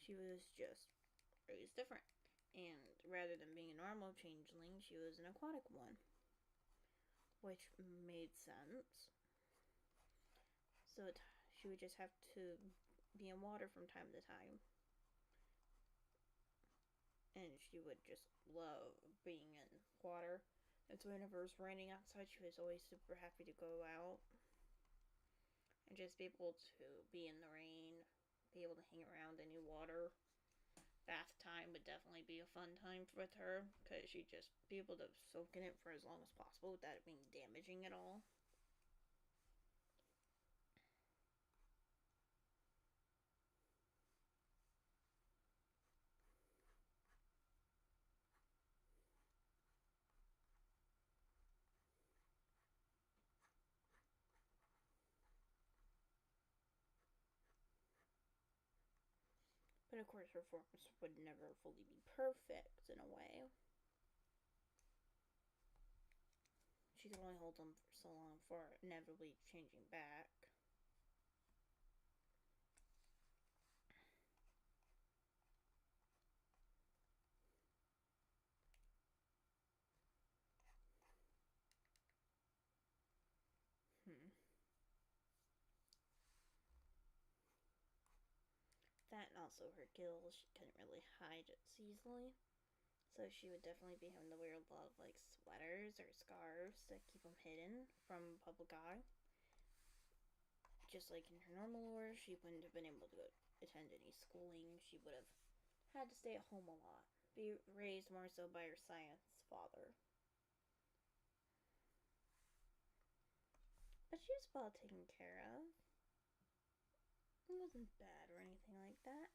Speaker 1: She was just raised different. And rather than being a normal changeling, she was an aquatic one. Which made sense. So she would just have to be in water from time to time. And she would just love being in water. And so whenever it was raining outside, she was always super happy to go out. And just be able to be in the rain, be able to hang around any water. Bath time would definitely be a fun time with her, because she'd just be able to soak in it for as long as possible without it being damaging at all. But of course, her forms would never fully be perfect in a way. She could only hold them for so long before inevitably changing back. That and also her gills, she couldn't really hide it easily. So she would definitely be having to wear a lot of like sweaters or scarves to keep them hidden from public eye. Just like in her normal lore, she wouldn't have been able to attend any schooling. She would have had to stay at home a lot, be raised more so by her science father. But she was well taken care of. It wasn't bad or anything like that.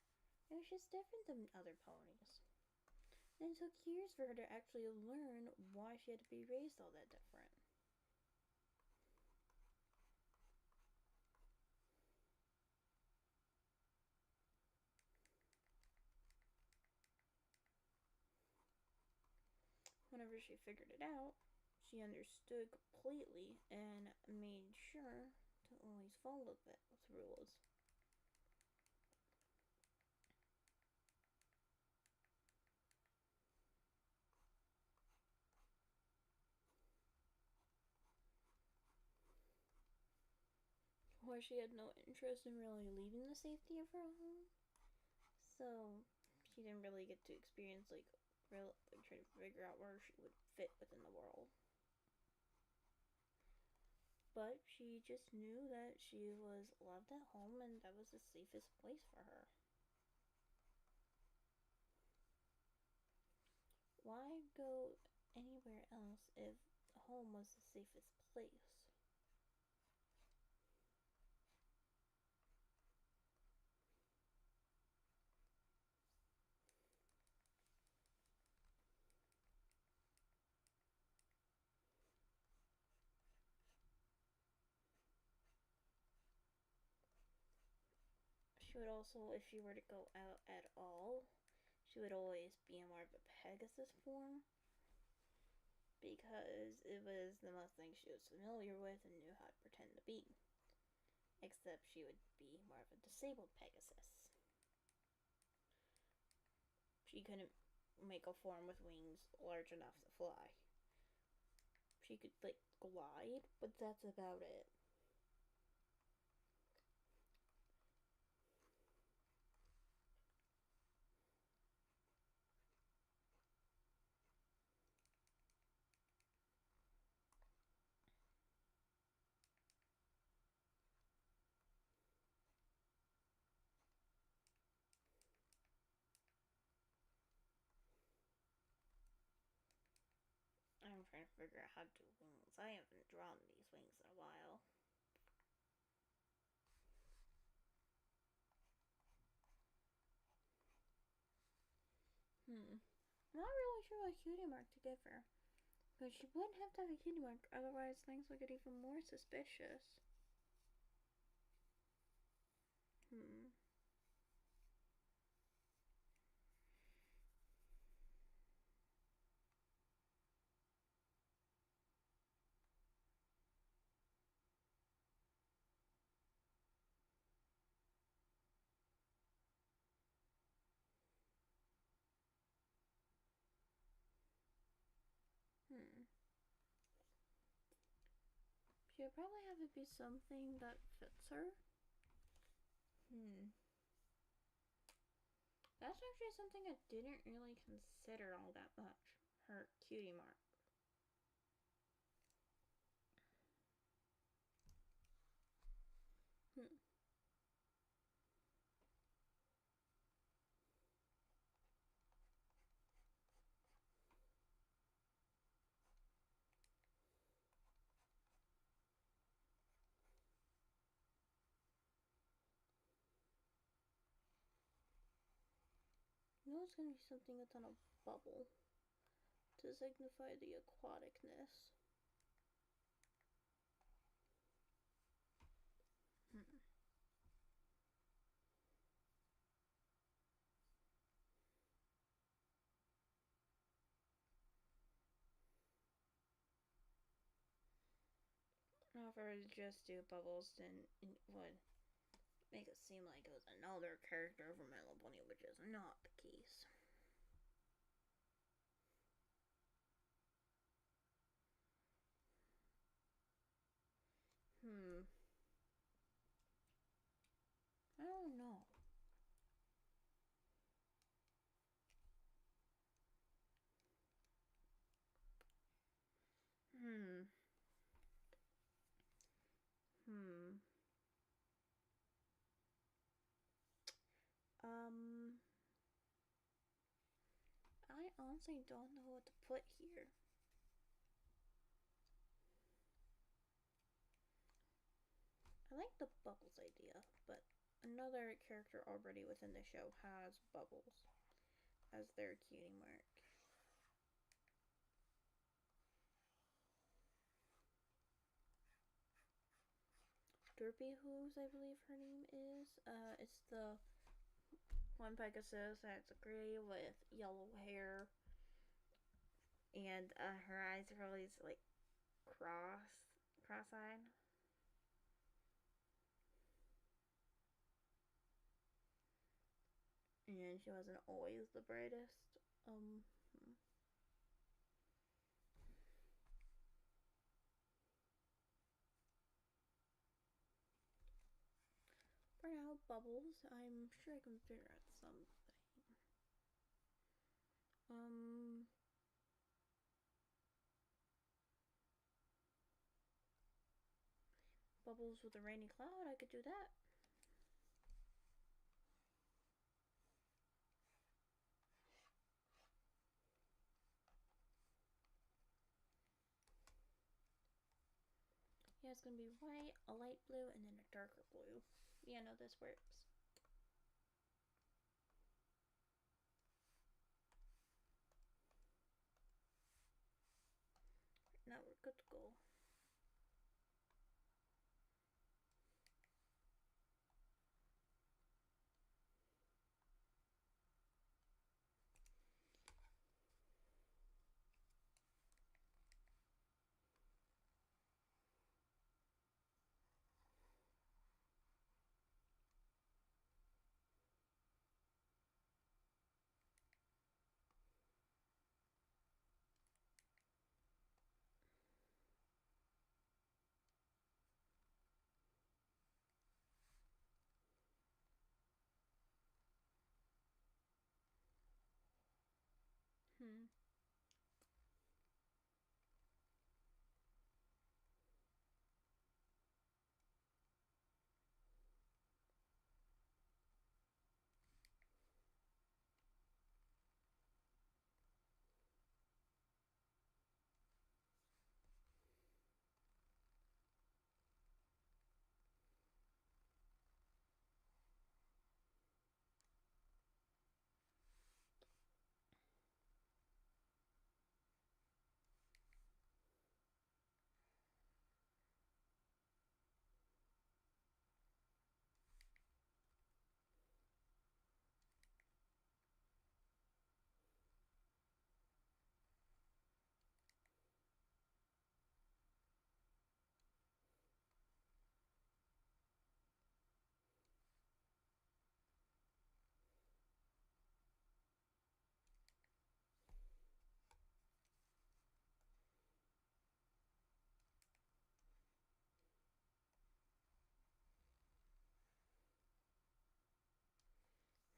Speaker 1: It was just different than other ponies. And it took years for her to actually learn why she had to be raised all that different. Whenever she figured it out, she understood completely and made sure to always follow those rules. Or she had no interest in really leaving the safety of her home, so she didn't really get to experience like trying to figure out where she would fit within the world. But she just knew that she was loved at home and that was the safest place for her. Why go anywhere else if home was the safest place? She would also, if she were to go out at all, she would always be in more of a Pegasus form because it was the most thing she was familiar with and knew how to pretend to be. Except she would be more of a disabled Pegasus. She couldn't make a form with wings large enough to fly. She could, like, glide, but that's about it. I'm trying to figure out how to do wings. I haven't drawn these wings in a while. Not really sure what cutie mark to give her. But she wouldn't have to have a cutie mark, otherwise things would get even more suspicious. Hmm. Hmm. She would probably have it be something that fits her. That's actually something I didn't really consider all that much. Her cutie mark. Hmm. You know it's gonna be something that's on a bubble to signify the aquaticness. Hmm. if I were to just do Bubbles, then it would make it seem like it was another character from My Little Pony, which is not the case. I don't know. Hmm. Hmm. Um. I honestly don't know what to put here. I like the Bubbles idea, but another character already within the show has Bubbles as their cutie mark. Derpy Hooves, I believe her name is. It's the one Pegasus that's gray with yellow hair, and her eyes are always like cross-eyed. And she wasn't always the brightest. For now, Bubbles. I'm sure I can figure out something. Bubbles with a rainy cloud. I could do that. Yeah, it's gonna be white, a light blue, and then a darker blue. Yeah, no, this works. Now we're good to go.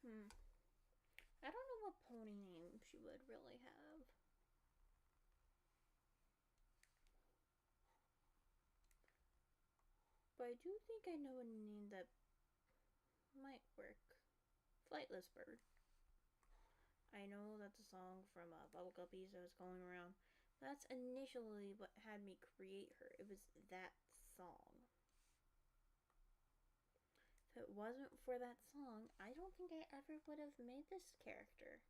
Speaker 1: Hmm. I don't know what pony name she would really have. But I do think I know a name that might work. Flightless Bird. I know that's a song from Bubble Guppies that was going around. That's initially what had me create her. It was that song. If it wasn't for that song, I don't think I ever would have made this character.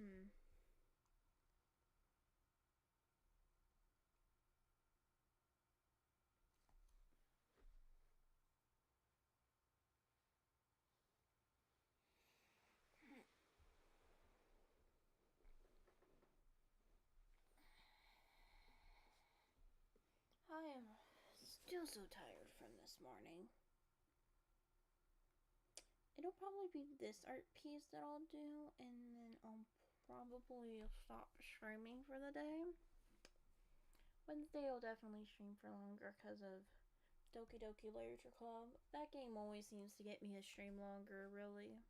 Speaker 1: Hmm. I am still so tired from this morning. It'll probably be this art piece that I'll do, and then I'll probably stop streaming for the day. Wednesday I'll definitely stream for longer because of Doki Doki Literature Club. That game always seems to get me to stream longer, really.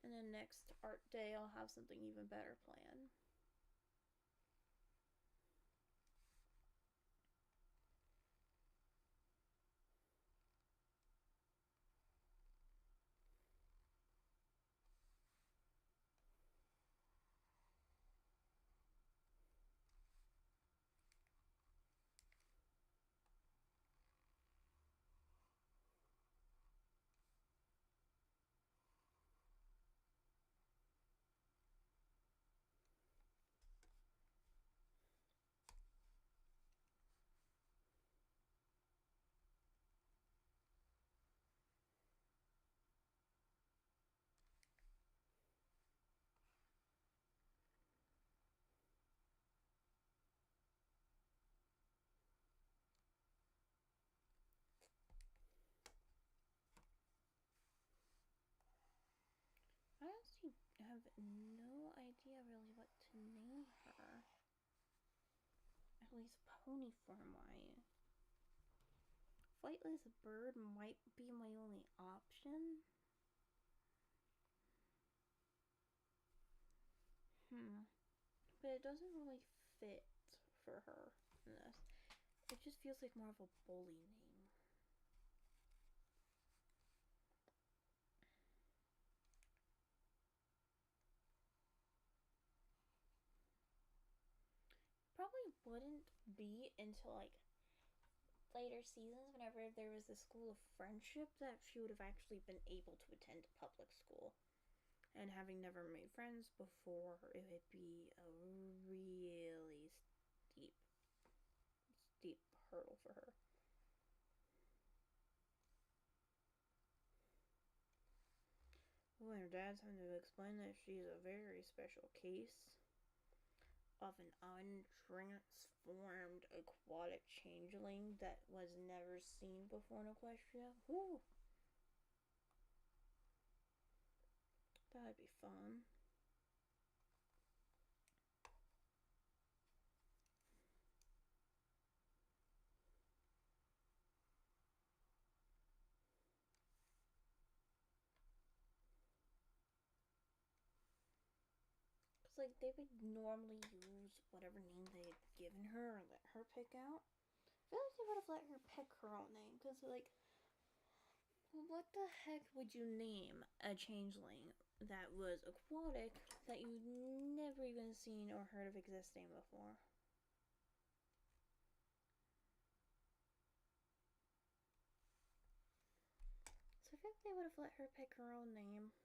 Speaker 1: And then next art day I'll have something even better planned. I honestly have no idea really what to name her. At least pony form wise. Flightless bird might be my only option. But it doesn't really fit for her in this. It just feels like more of a bully name. Probably wouldn't be until like later seasons, whenever there was the school of friendship, that she would have actually been able to attend public school. And having never made friends before, it would be a really steep hurdle for her. When her dad's having to explain that she's a very special case of an untransformed aquatic changeling that was never seen before in Equestria. Whew. That'd be fun. Cause like they would normally use whatever name they had given her or let her pick out. I feel like they would have let her pick her own name. Cause like, what the heck would you name a changeling that was aquatic that you'd never even seen or heard of existing before? So I think they would have let her pick her own name.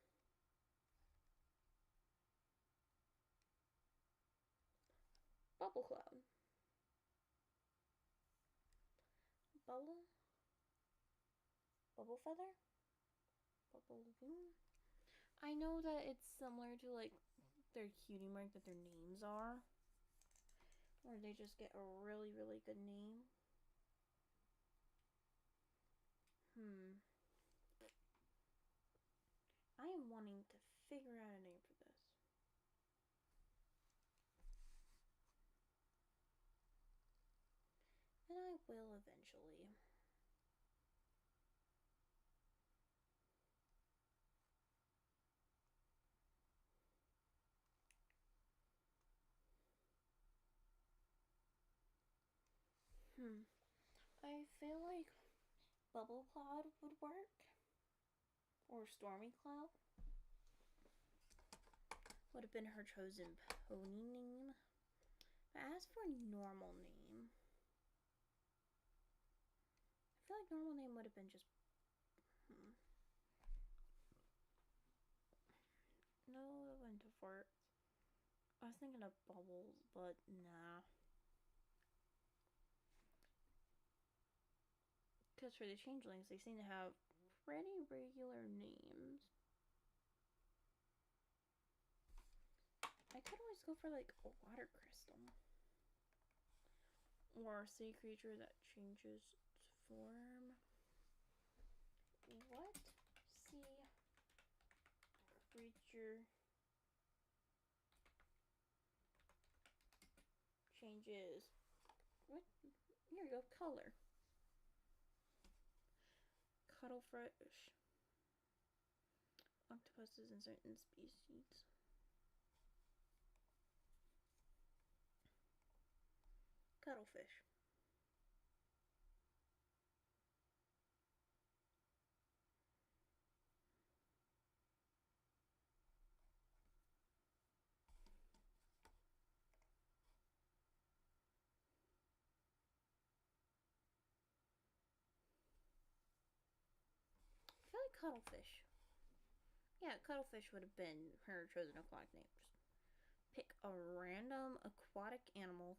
Speaker 1: Bubble Cloud. Bubble? Bubble Feather? Bubble Wing? I know that it's similar to like their cutie mark that their names are. Or they just get a really, really good name. I am wanting to figure out a name for this. And I will eventually. I feel like Bubble Cloud would work. Or Stormy Cloud. Would have been her chosen pony name. But as for normal name, I feel like normal name would have been just. No, that wouldn't have for it. I was thinking of bubbles, but nah. Because for the changelings, they seem to have pretty regular names. I could always go for like a water crystal. Or a sea creature that changes its form. What sea creature changes? What? Here you go, color. Cuttlefish. Octopuses in certain species. Cuttlefish. I feel like cuttlefish. Yeah, cuttlefish would have been her chosen aquatic name. Just pick a random aquatic animal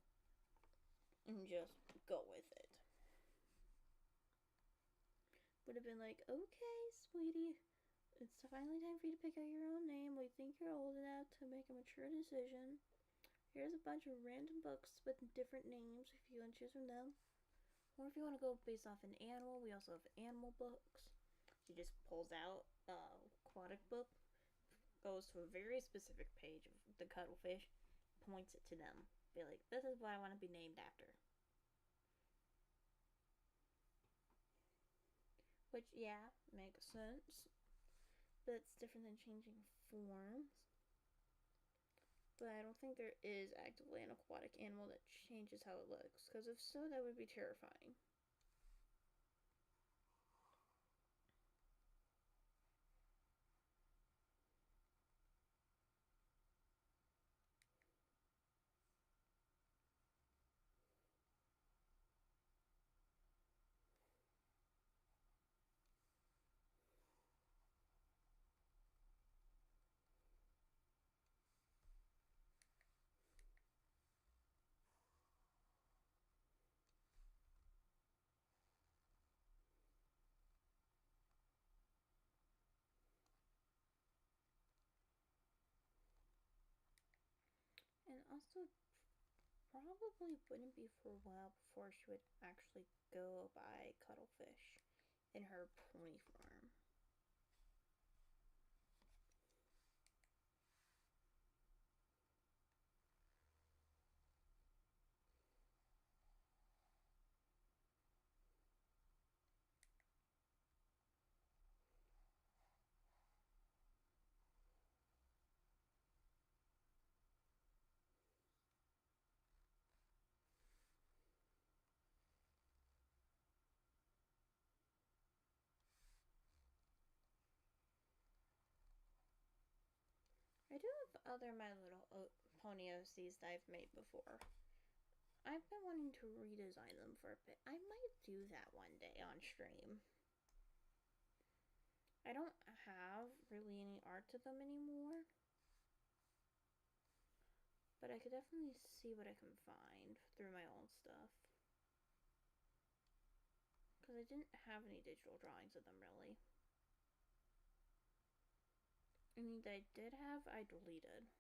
Speaker 1: and just go with it. Would have been like, okay, sweetie, it's finally time for you to pick out your own name. We think you're old enough to make a mature decision. Here's a bunch of random books with different names if you want to choose from them. Or if you want to go based off an animal, we also have animal books. She just pulls out aquatic book, goes to a very specific page of the cuttlefish, points it to them. Be like, this is what I want to be named after. Which, yeah, makes sense. But it's different than changing forms. But I don't think there is actively an aquatic animal that changes how it looks. Because if so, that would be terrifying. And also, probably wouldn't be for a while before she would actually go by cuttlefish in her pony form. I do have other My Little Pony OCs that I've made before. I've been wanting to redesign them for a bit. I might do that one day on stream. I don't have really any art to them anymore. But I could definitely see what I can find through my old stuff. Because I didn't have any digital drawings of them, really. Any that I did have, I deleted.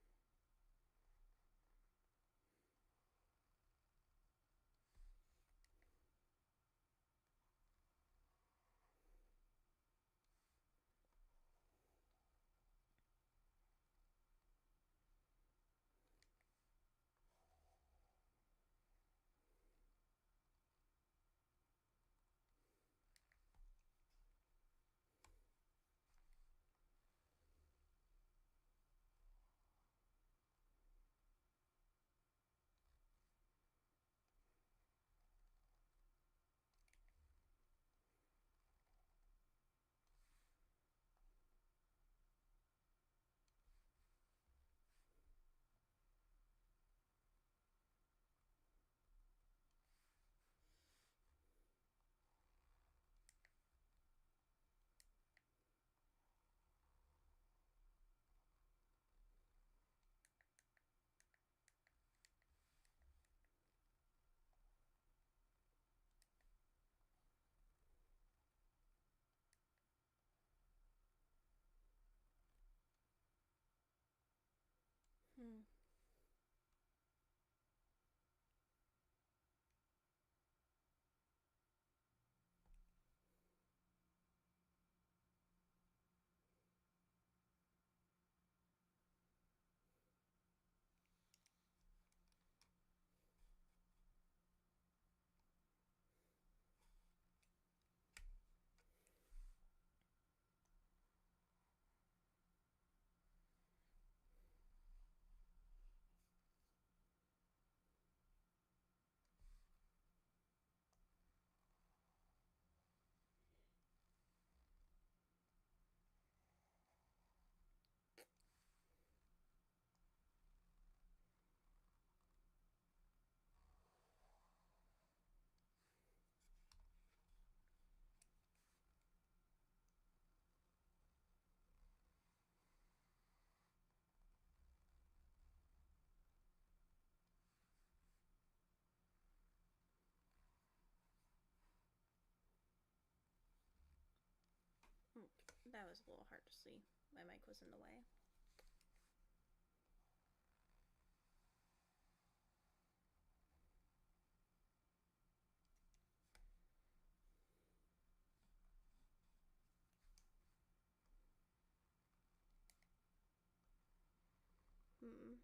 Speaker 1: That was a little hard to see. My mic was in the way. Hmm.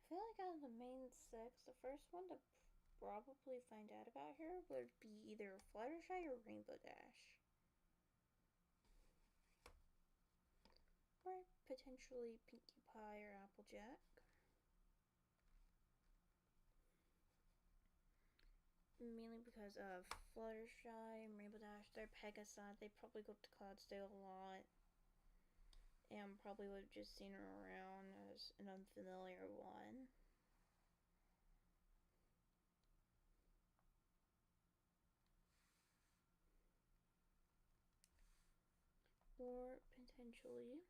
Speaker 1: I feel like out of the main six, the first one to probably find out about her would be either Fluttershy or Rainbow Dash. Or potentially Pinkie Pie or Applejack. Mainly because of Fluttershy and Rainbow Dash, they're Pegasi. They probably go to Cloudsdale a lot. And probably would have just seen her around as an unfamiliar one. Or potentially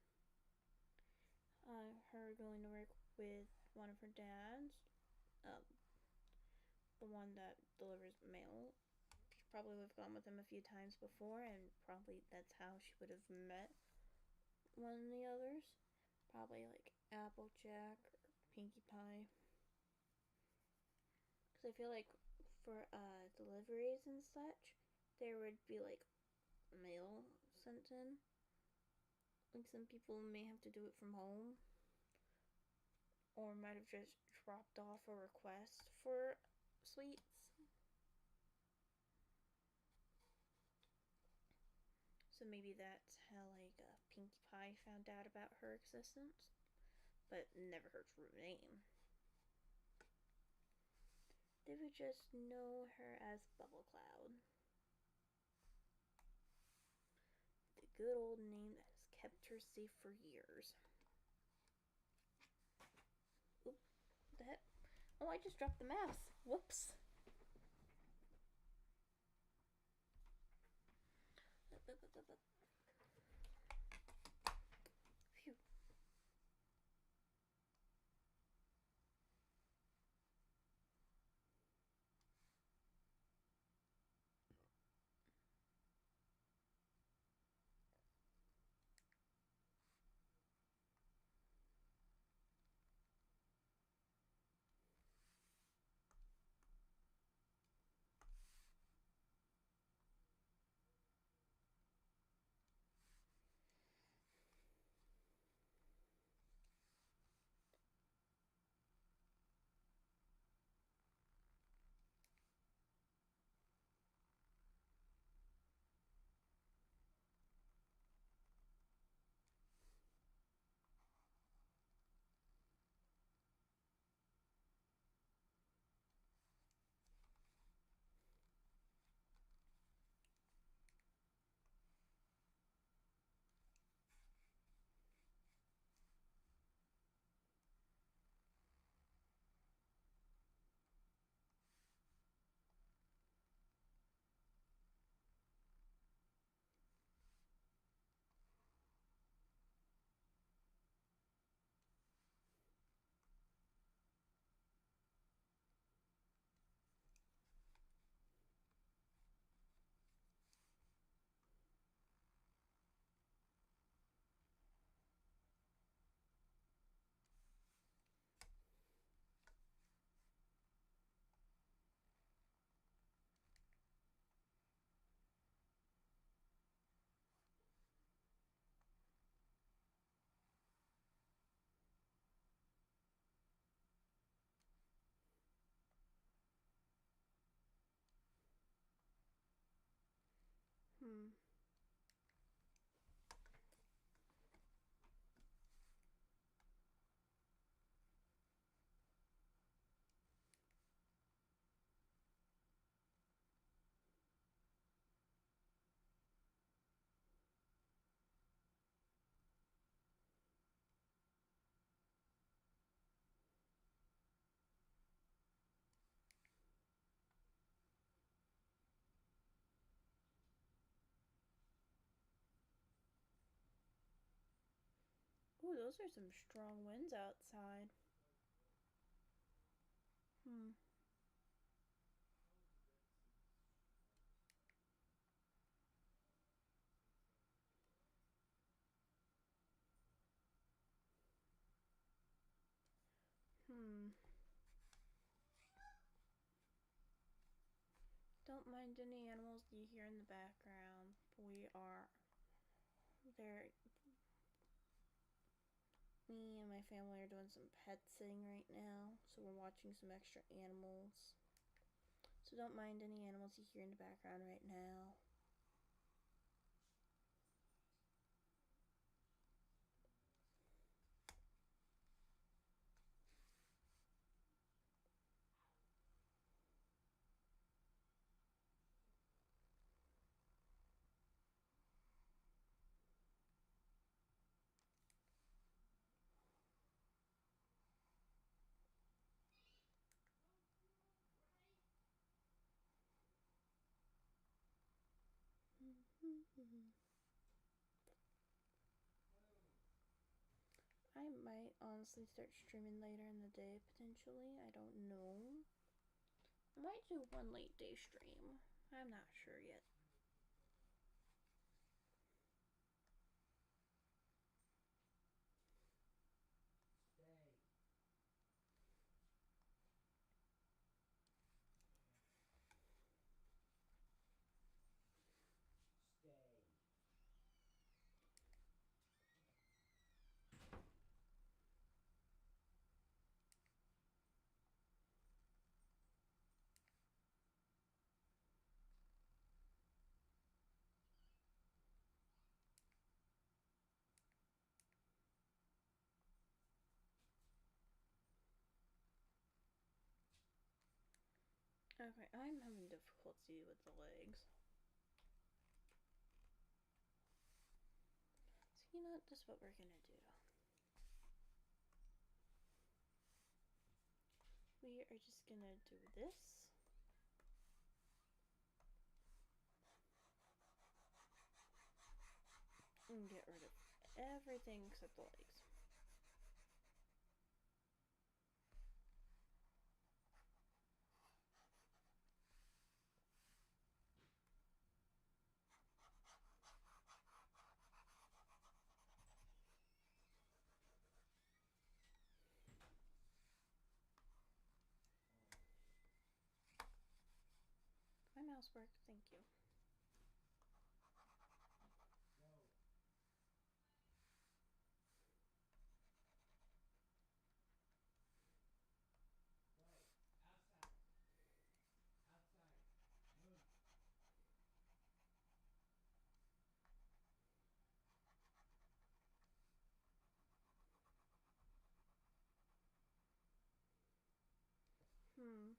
Speaker 1: her going to work with one of her dads, uh, the one that delivers mail. She probably would have gone with him a few times before, and probably that's how she would have met one of the others. Probably like Applejack or Pinkie Pie. Because I feel like for deliveries and such, there would be like mail sent in. Like some people may have to do it from home, or might have just dropped off a request for sweets. So maybe that's how like Pinkie Pie found out about her existence, but never her true name. They would just know her as Bubble Cloud. The good old name that has kept her safe for years. Oop, what the heck? Oh, I just dropped the mouse. Whoops. Phew. Ooh, those are some strong winds outside. Hmm. Hmm. Don't mind any animals you hear in the background. We are there. Me and my family are doing some pet sitting right now, so we're watching some extra animals. So don't mind any animals you hear in the background right now. I might honestly start streaming later in the day, potentially. I don't know. I might do one late day stream. I'm not sure yet. Okay, I'm having difficulty with the legs. So you know what? This is what we're gonna do. We are just gonna do this. And get rid of everything except the legs. My mouse worked, thank you. Hmm.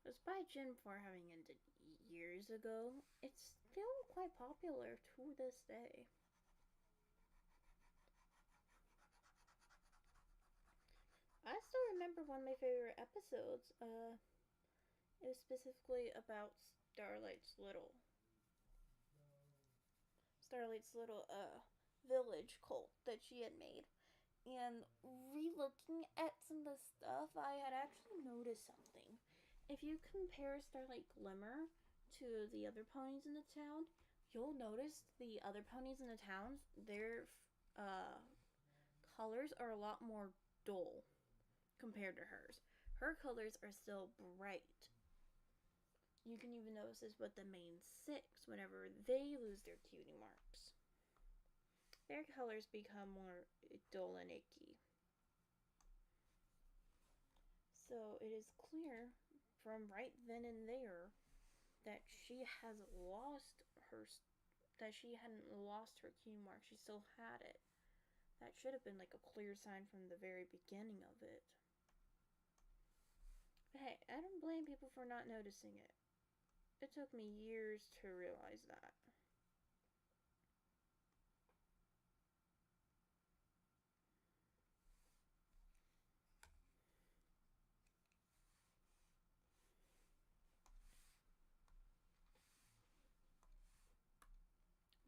Speaker 1: Despite Gen 4 having ended years ago, it's still quite popular to this day. I still remember one of my favorite episodes. It was specifically about Starlight's little village cult that she had made. And re-looking at some of the stuff, I had actually noticed something. If you compare Starlight Glimmer to the other ponies in the town, you'll notice the other ponies in the town, their uh, colors are a lot more dull compared to hers. Her colors are still bright. You can even notice this with the main six whenever they lose their cutie marks. Their colors become more dull and icky. So it is clear from right then and there that she has lost her that she hadn't lost her cutie mark. She still had it. That should have been like a clear sign from the very beginning of it. But hey, I don't blame people for not noticing it. It took me years to realize that.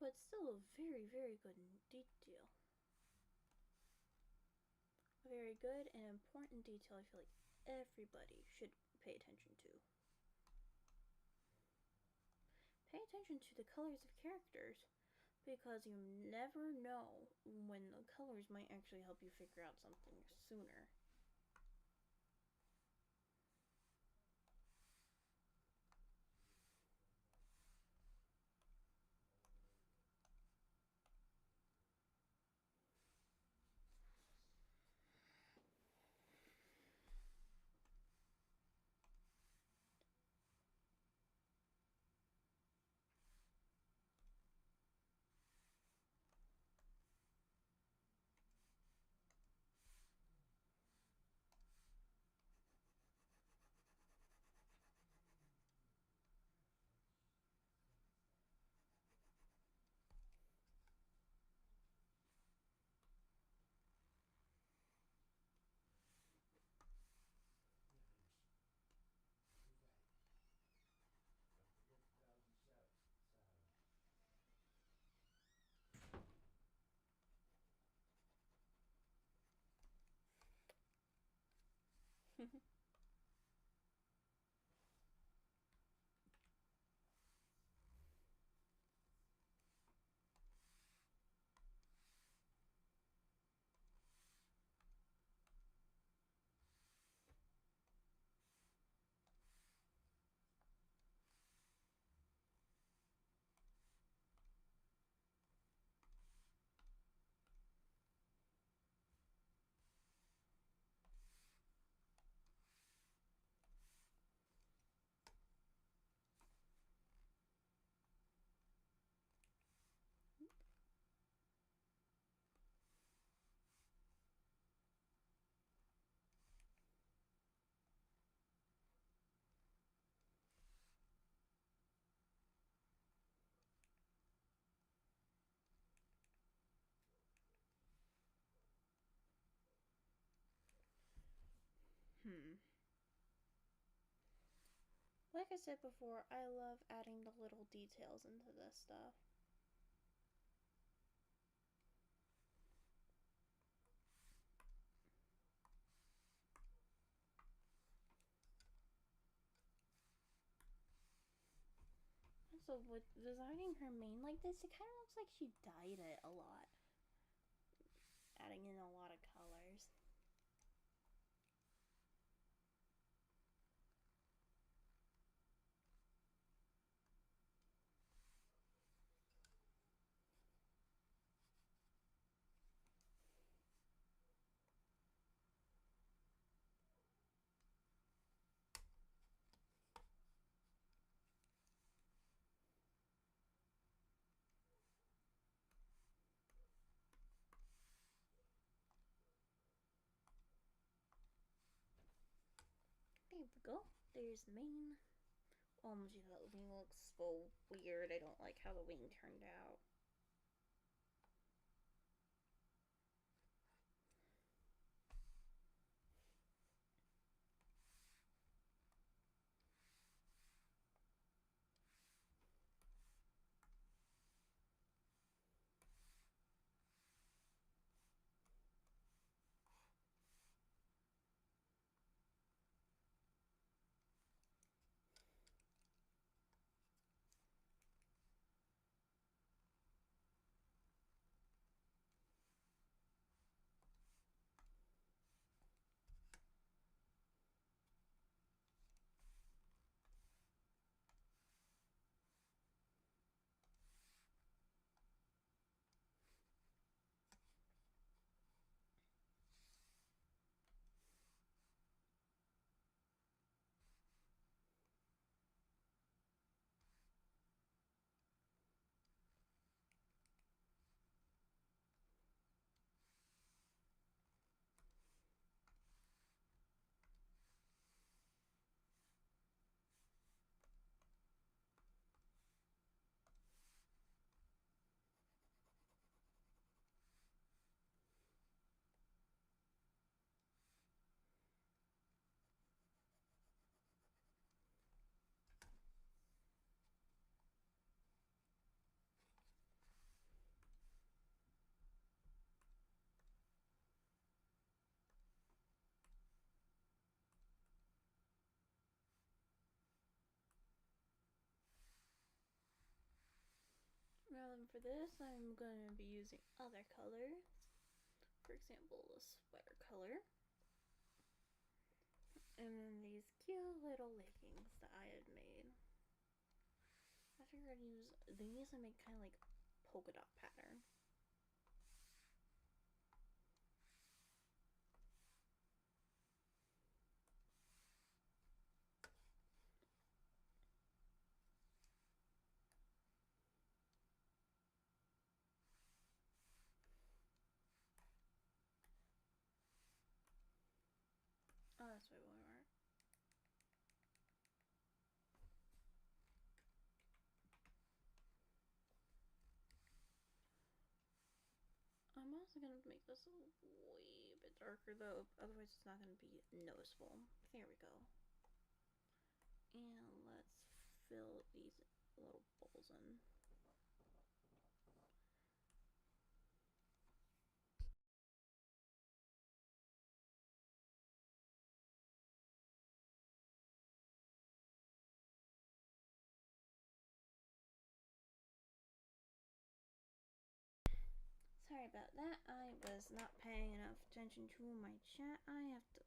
Speaker 1: but still a very, very good detail. A very good and important detail I feel like everybody should pay attention to. Pay attention to the colors of characters because you never know when the colors might actually help you figure out something sooner. Like I said before, I love adding the little details into this stuff. So with designing her mane like this, it kind of looks like she dyed it a lot. Adding in a lot of colors. There we go. There's the mane. Gee, that wing looks so weird. I don't like how the wing turned out. for this, I'm going to be using other colors. For example, the sweater color. And then these cute little leggings that I had made. I figured I'd use these and make kind of like polka dot pattern. Oh, that's what I want to mark. I'm also going to make this a way bit darker though, otherwise it's not going to be noticeable. There we go. And let's fill these little bubbles in. Sorry about that. I was not paying enough attention to my chat. I have to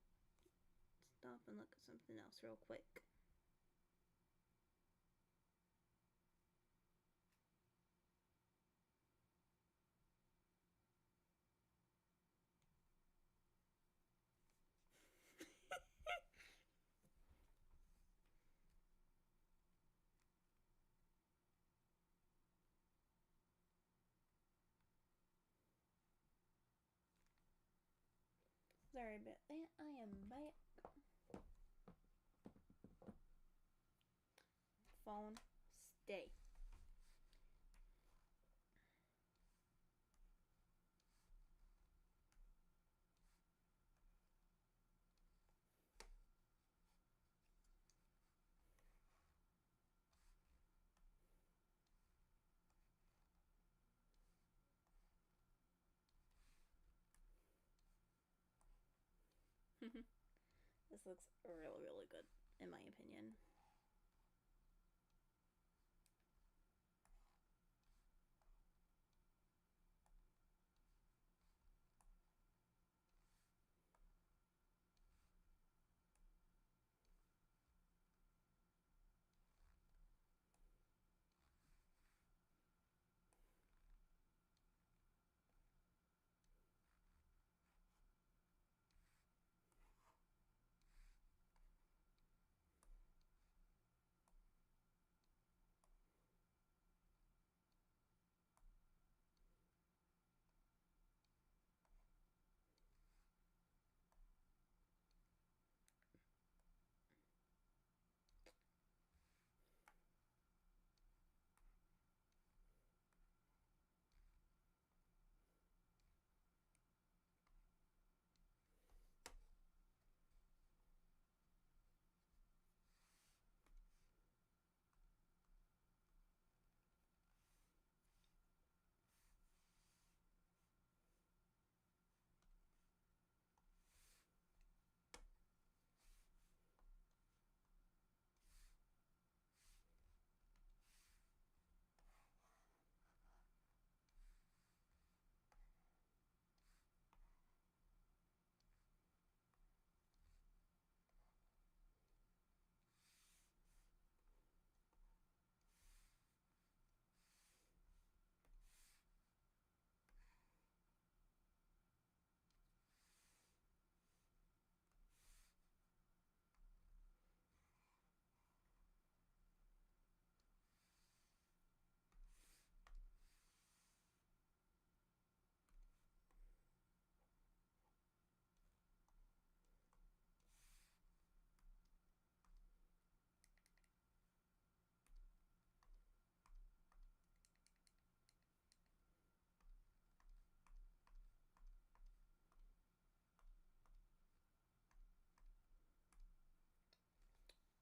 Speaker 1: stop and look at something else real quick. Sorry about that. I am back. Phone, stay. This looks really, really good, in my opinion.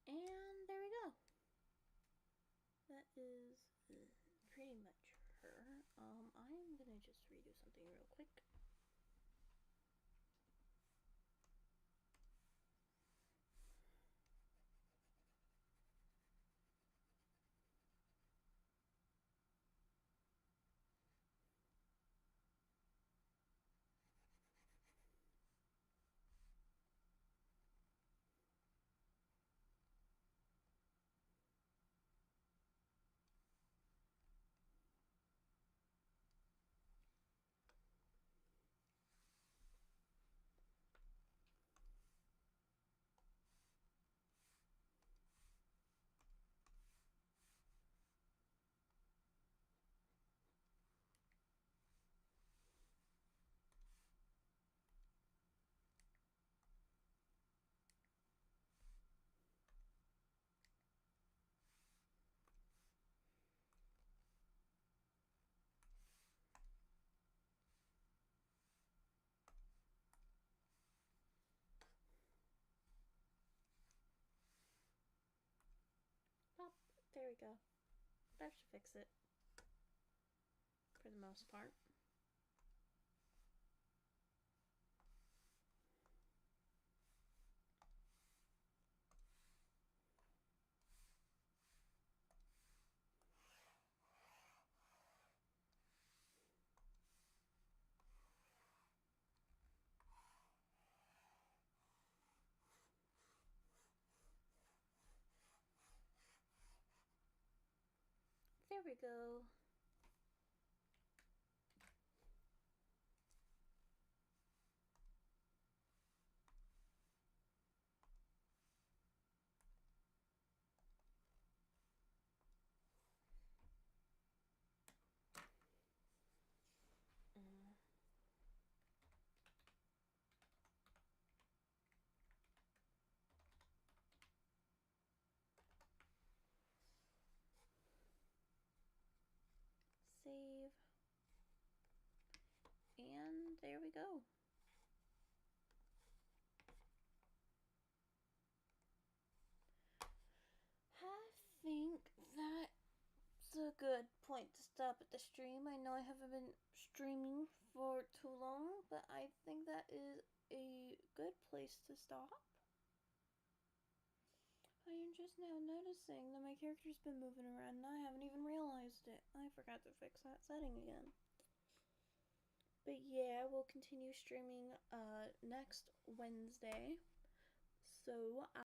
Speaker 1: And there we go. That is pretty much her. I'm gonna just redo something real quick. There we go. That should fix it. For the most part. There we go. Save. And there we go. I think that's a good point to stop at the stream. I know I haven't been streaming for too long, but I think that is a good place to stop. I am just now noticing that my character's been moving around and I haven't even realized it. I forgot to fix that setting again. But yeah, we'll continue streaming next Wednesday. So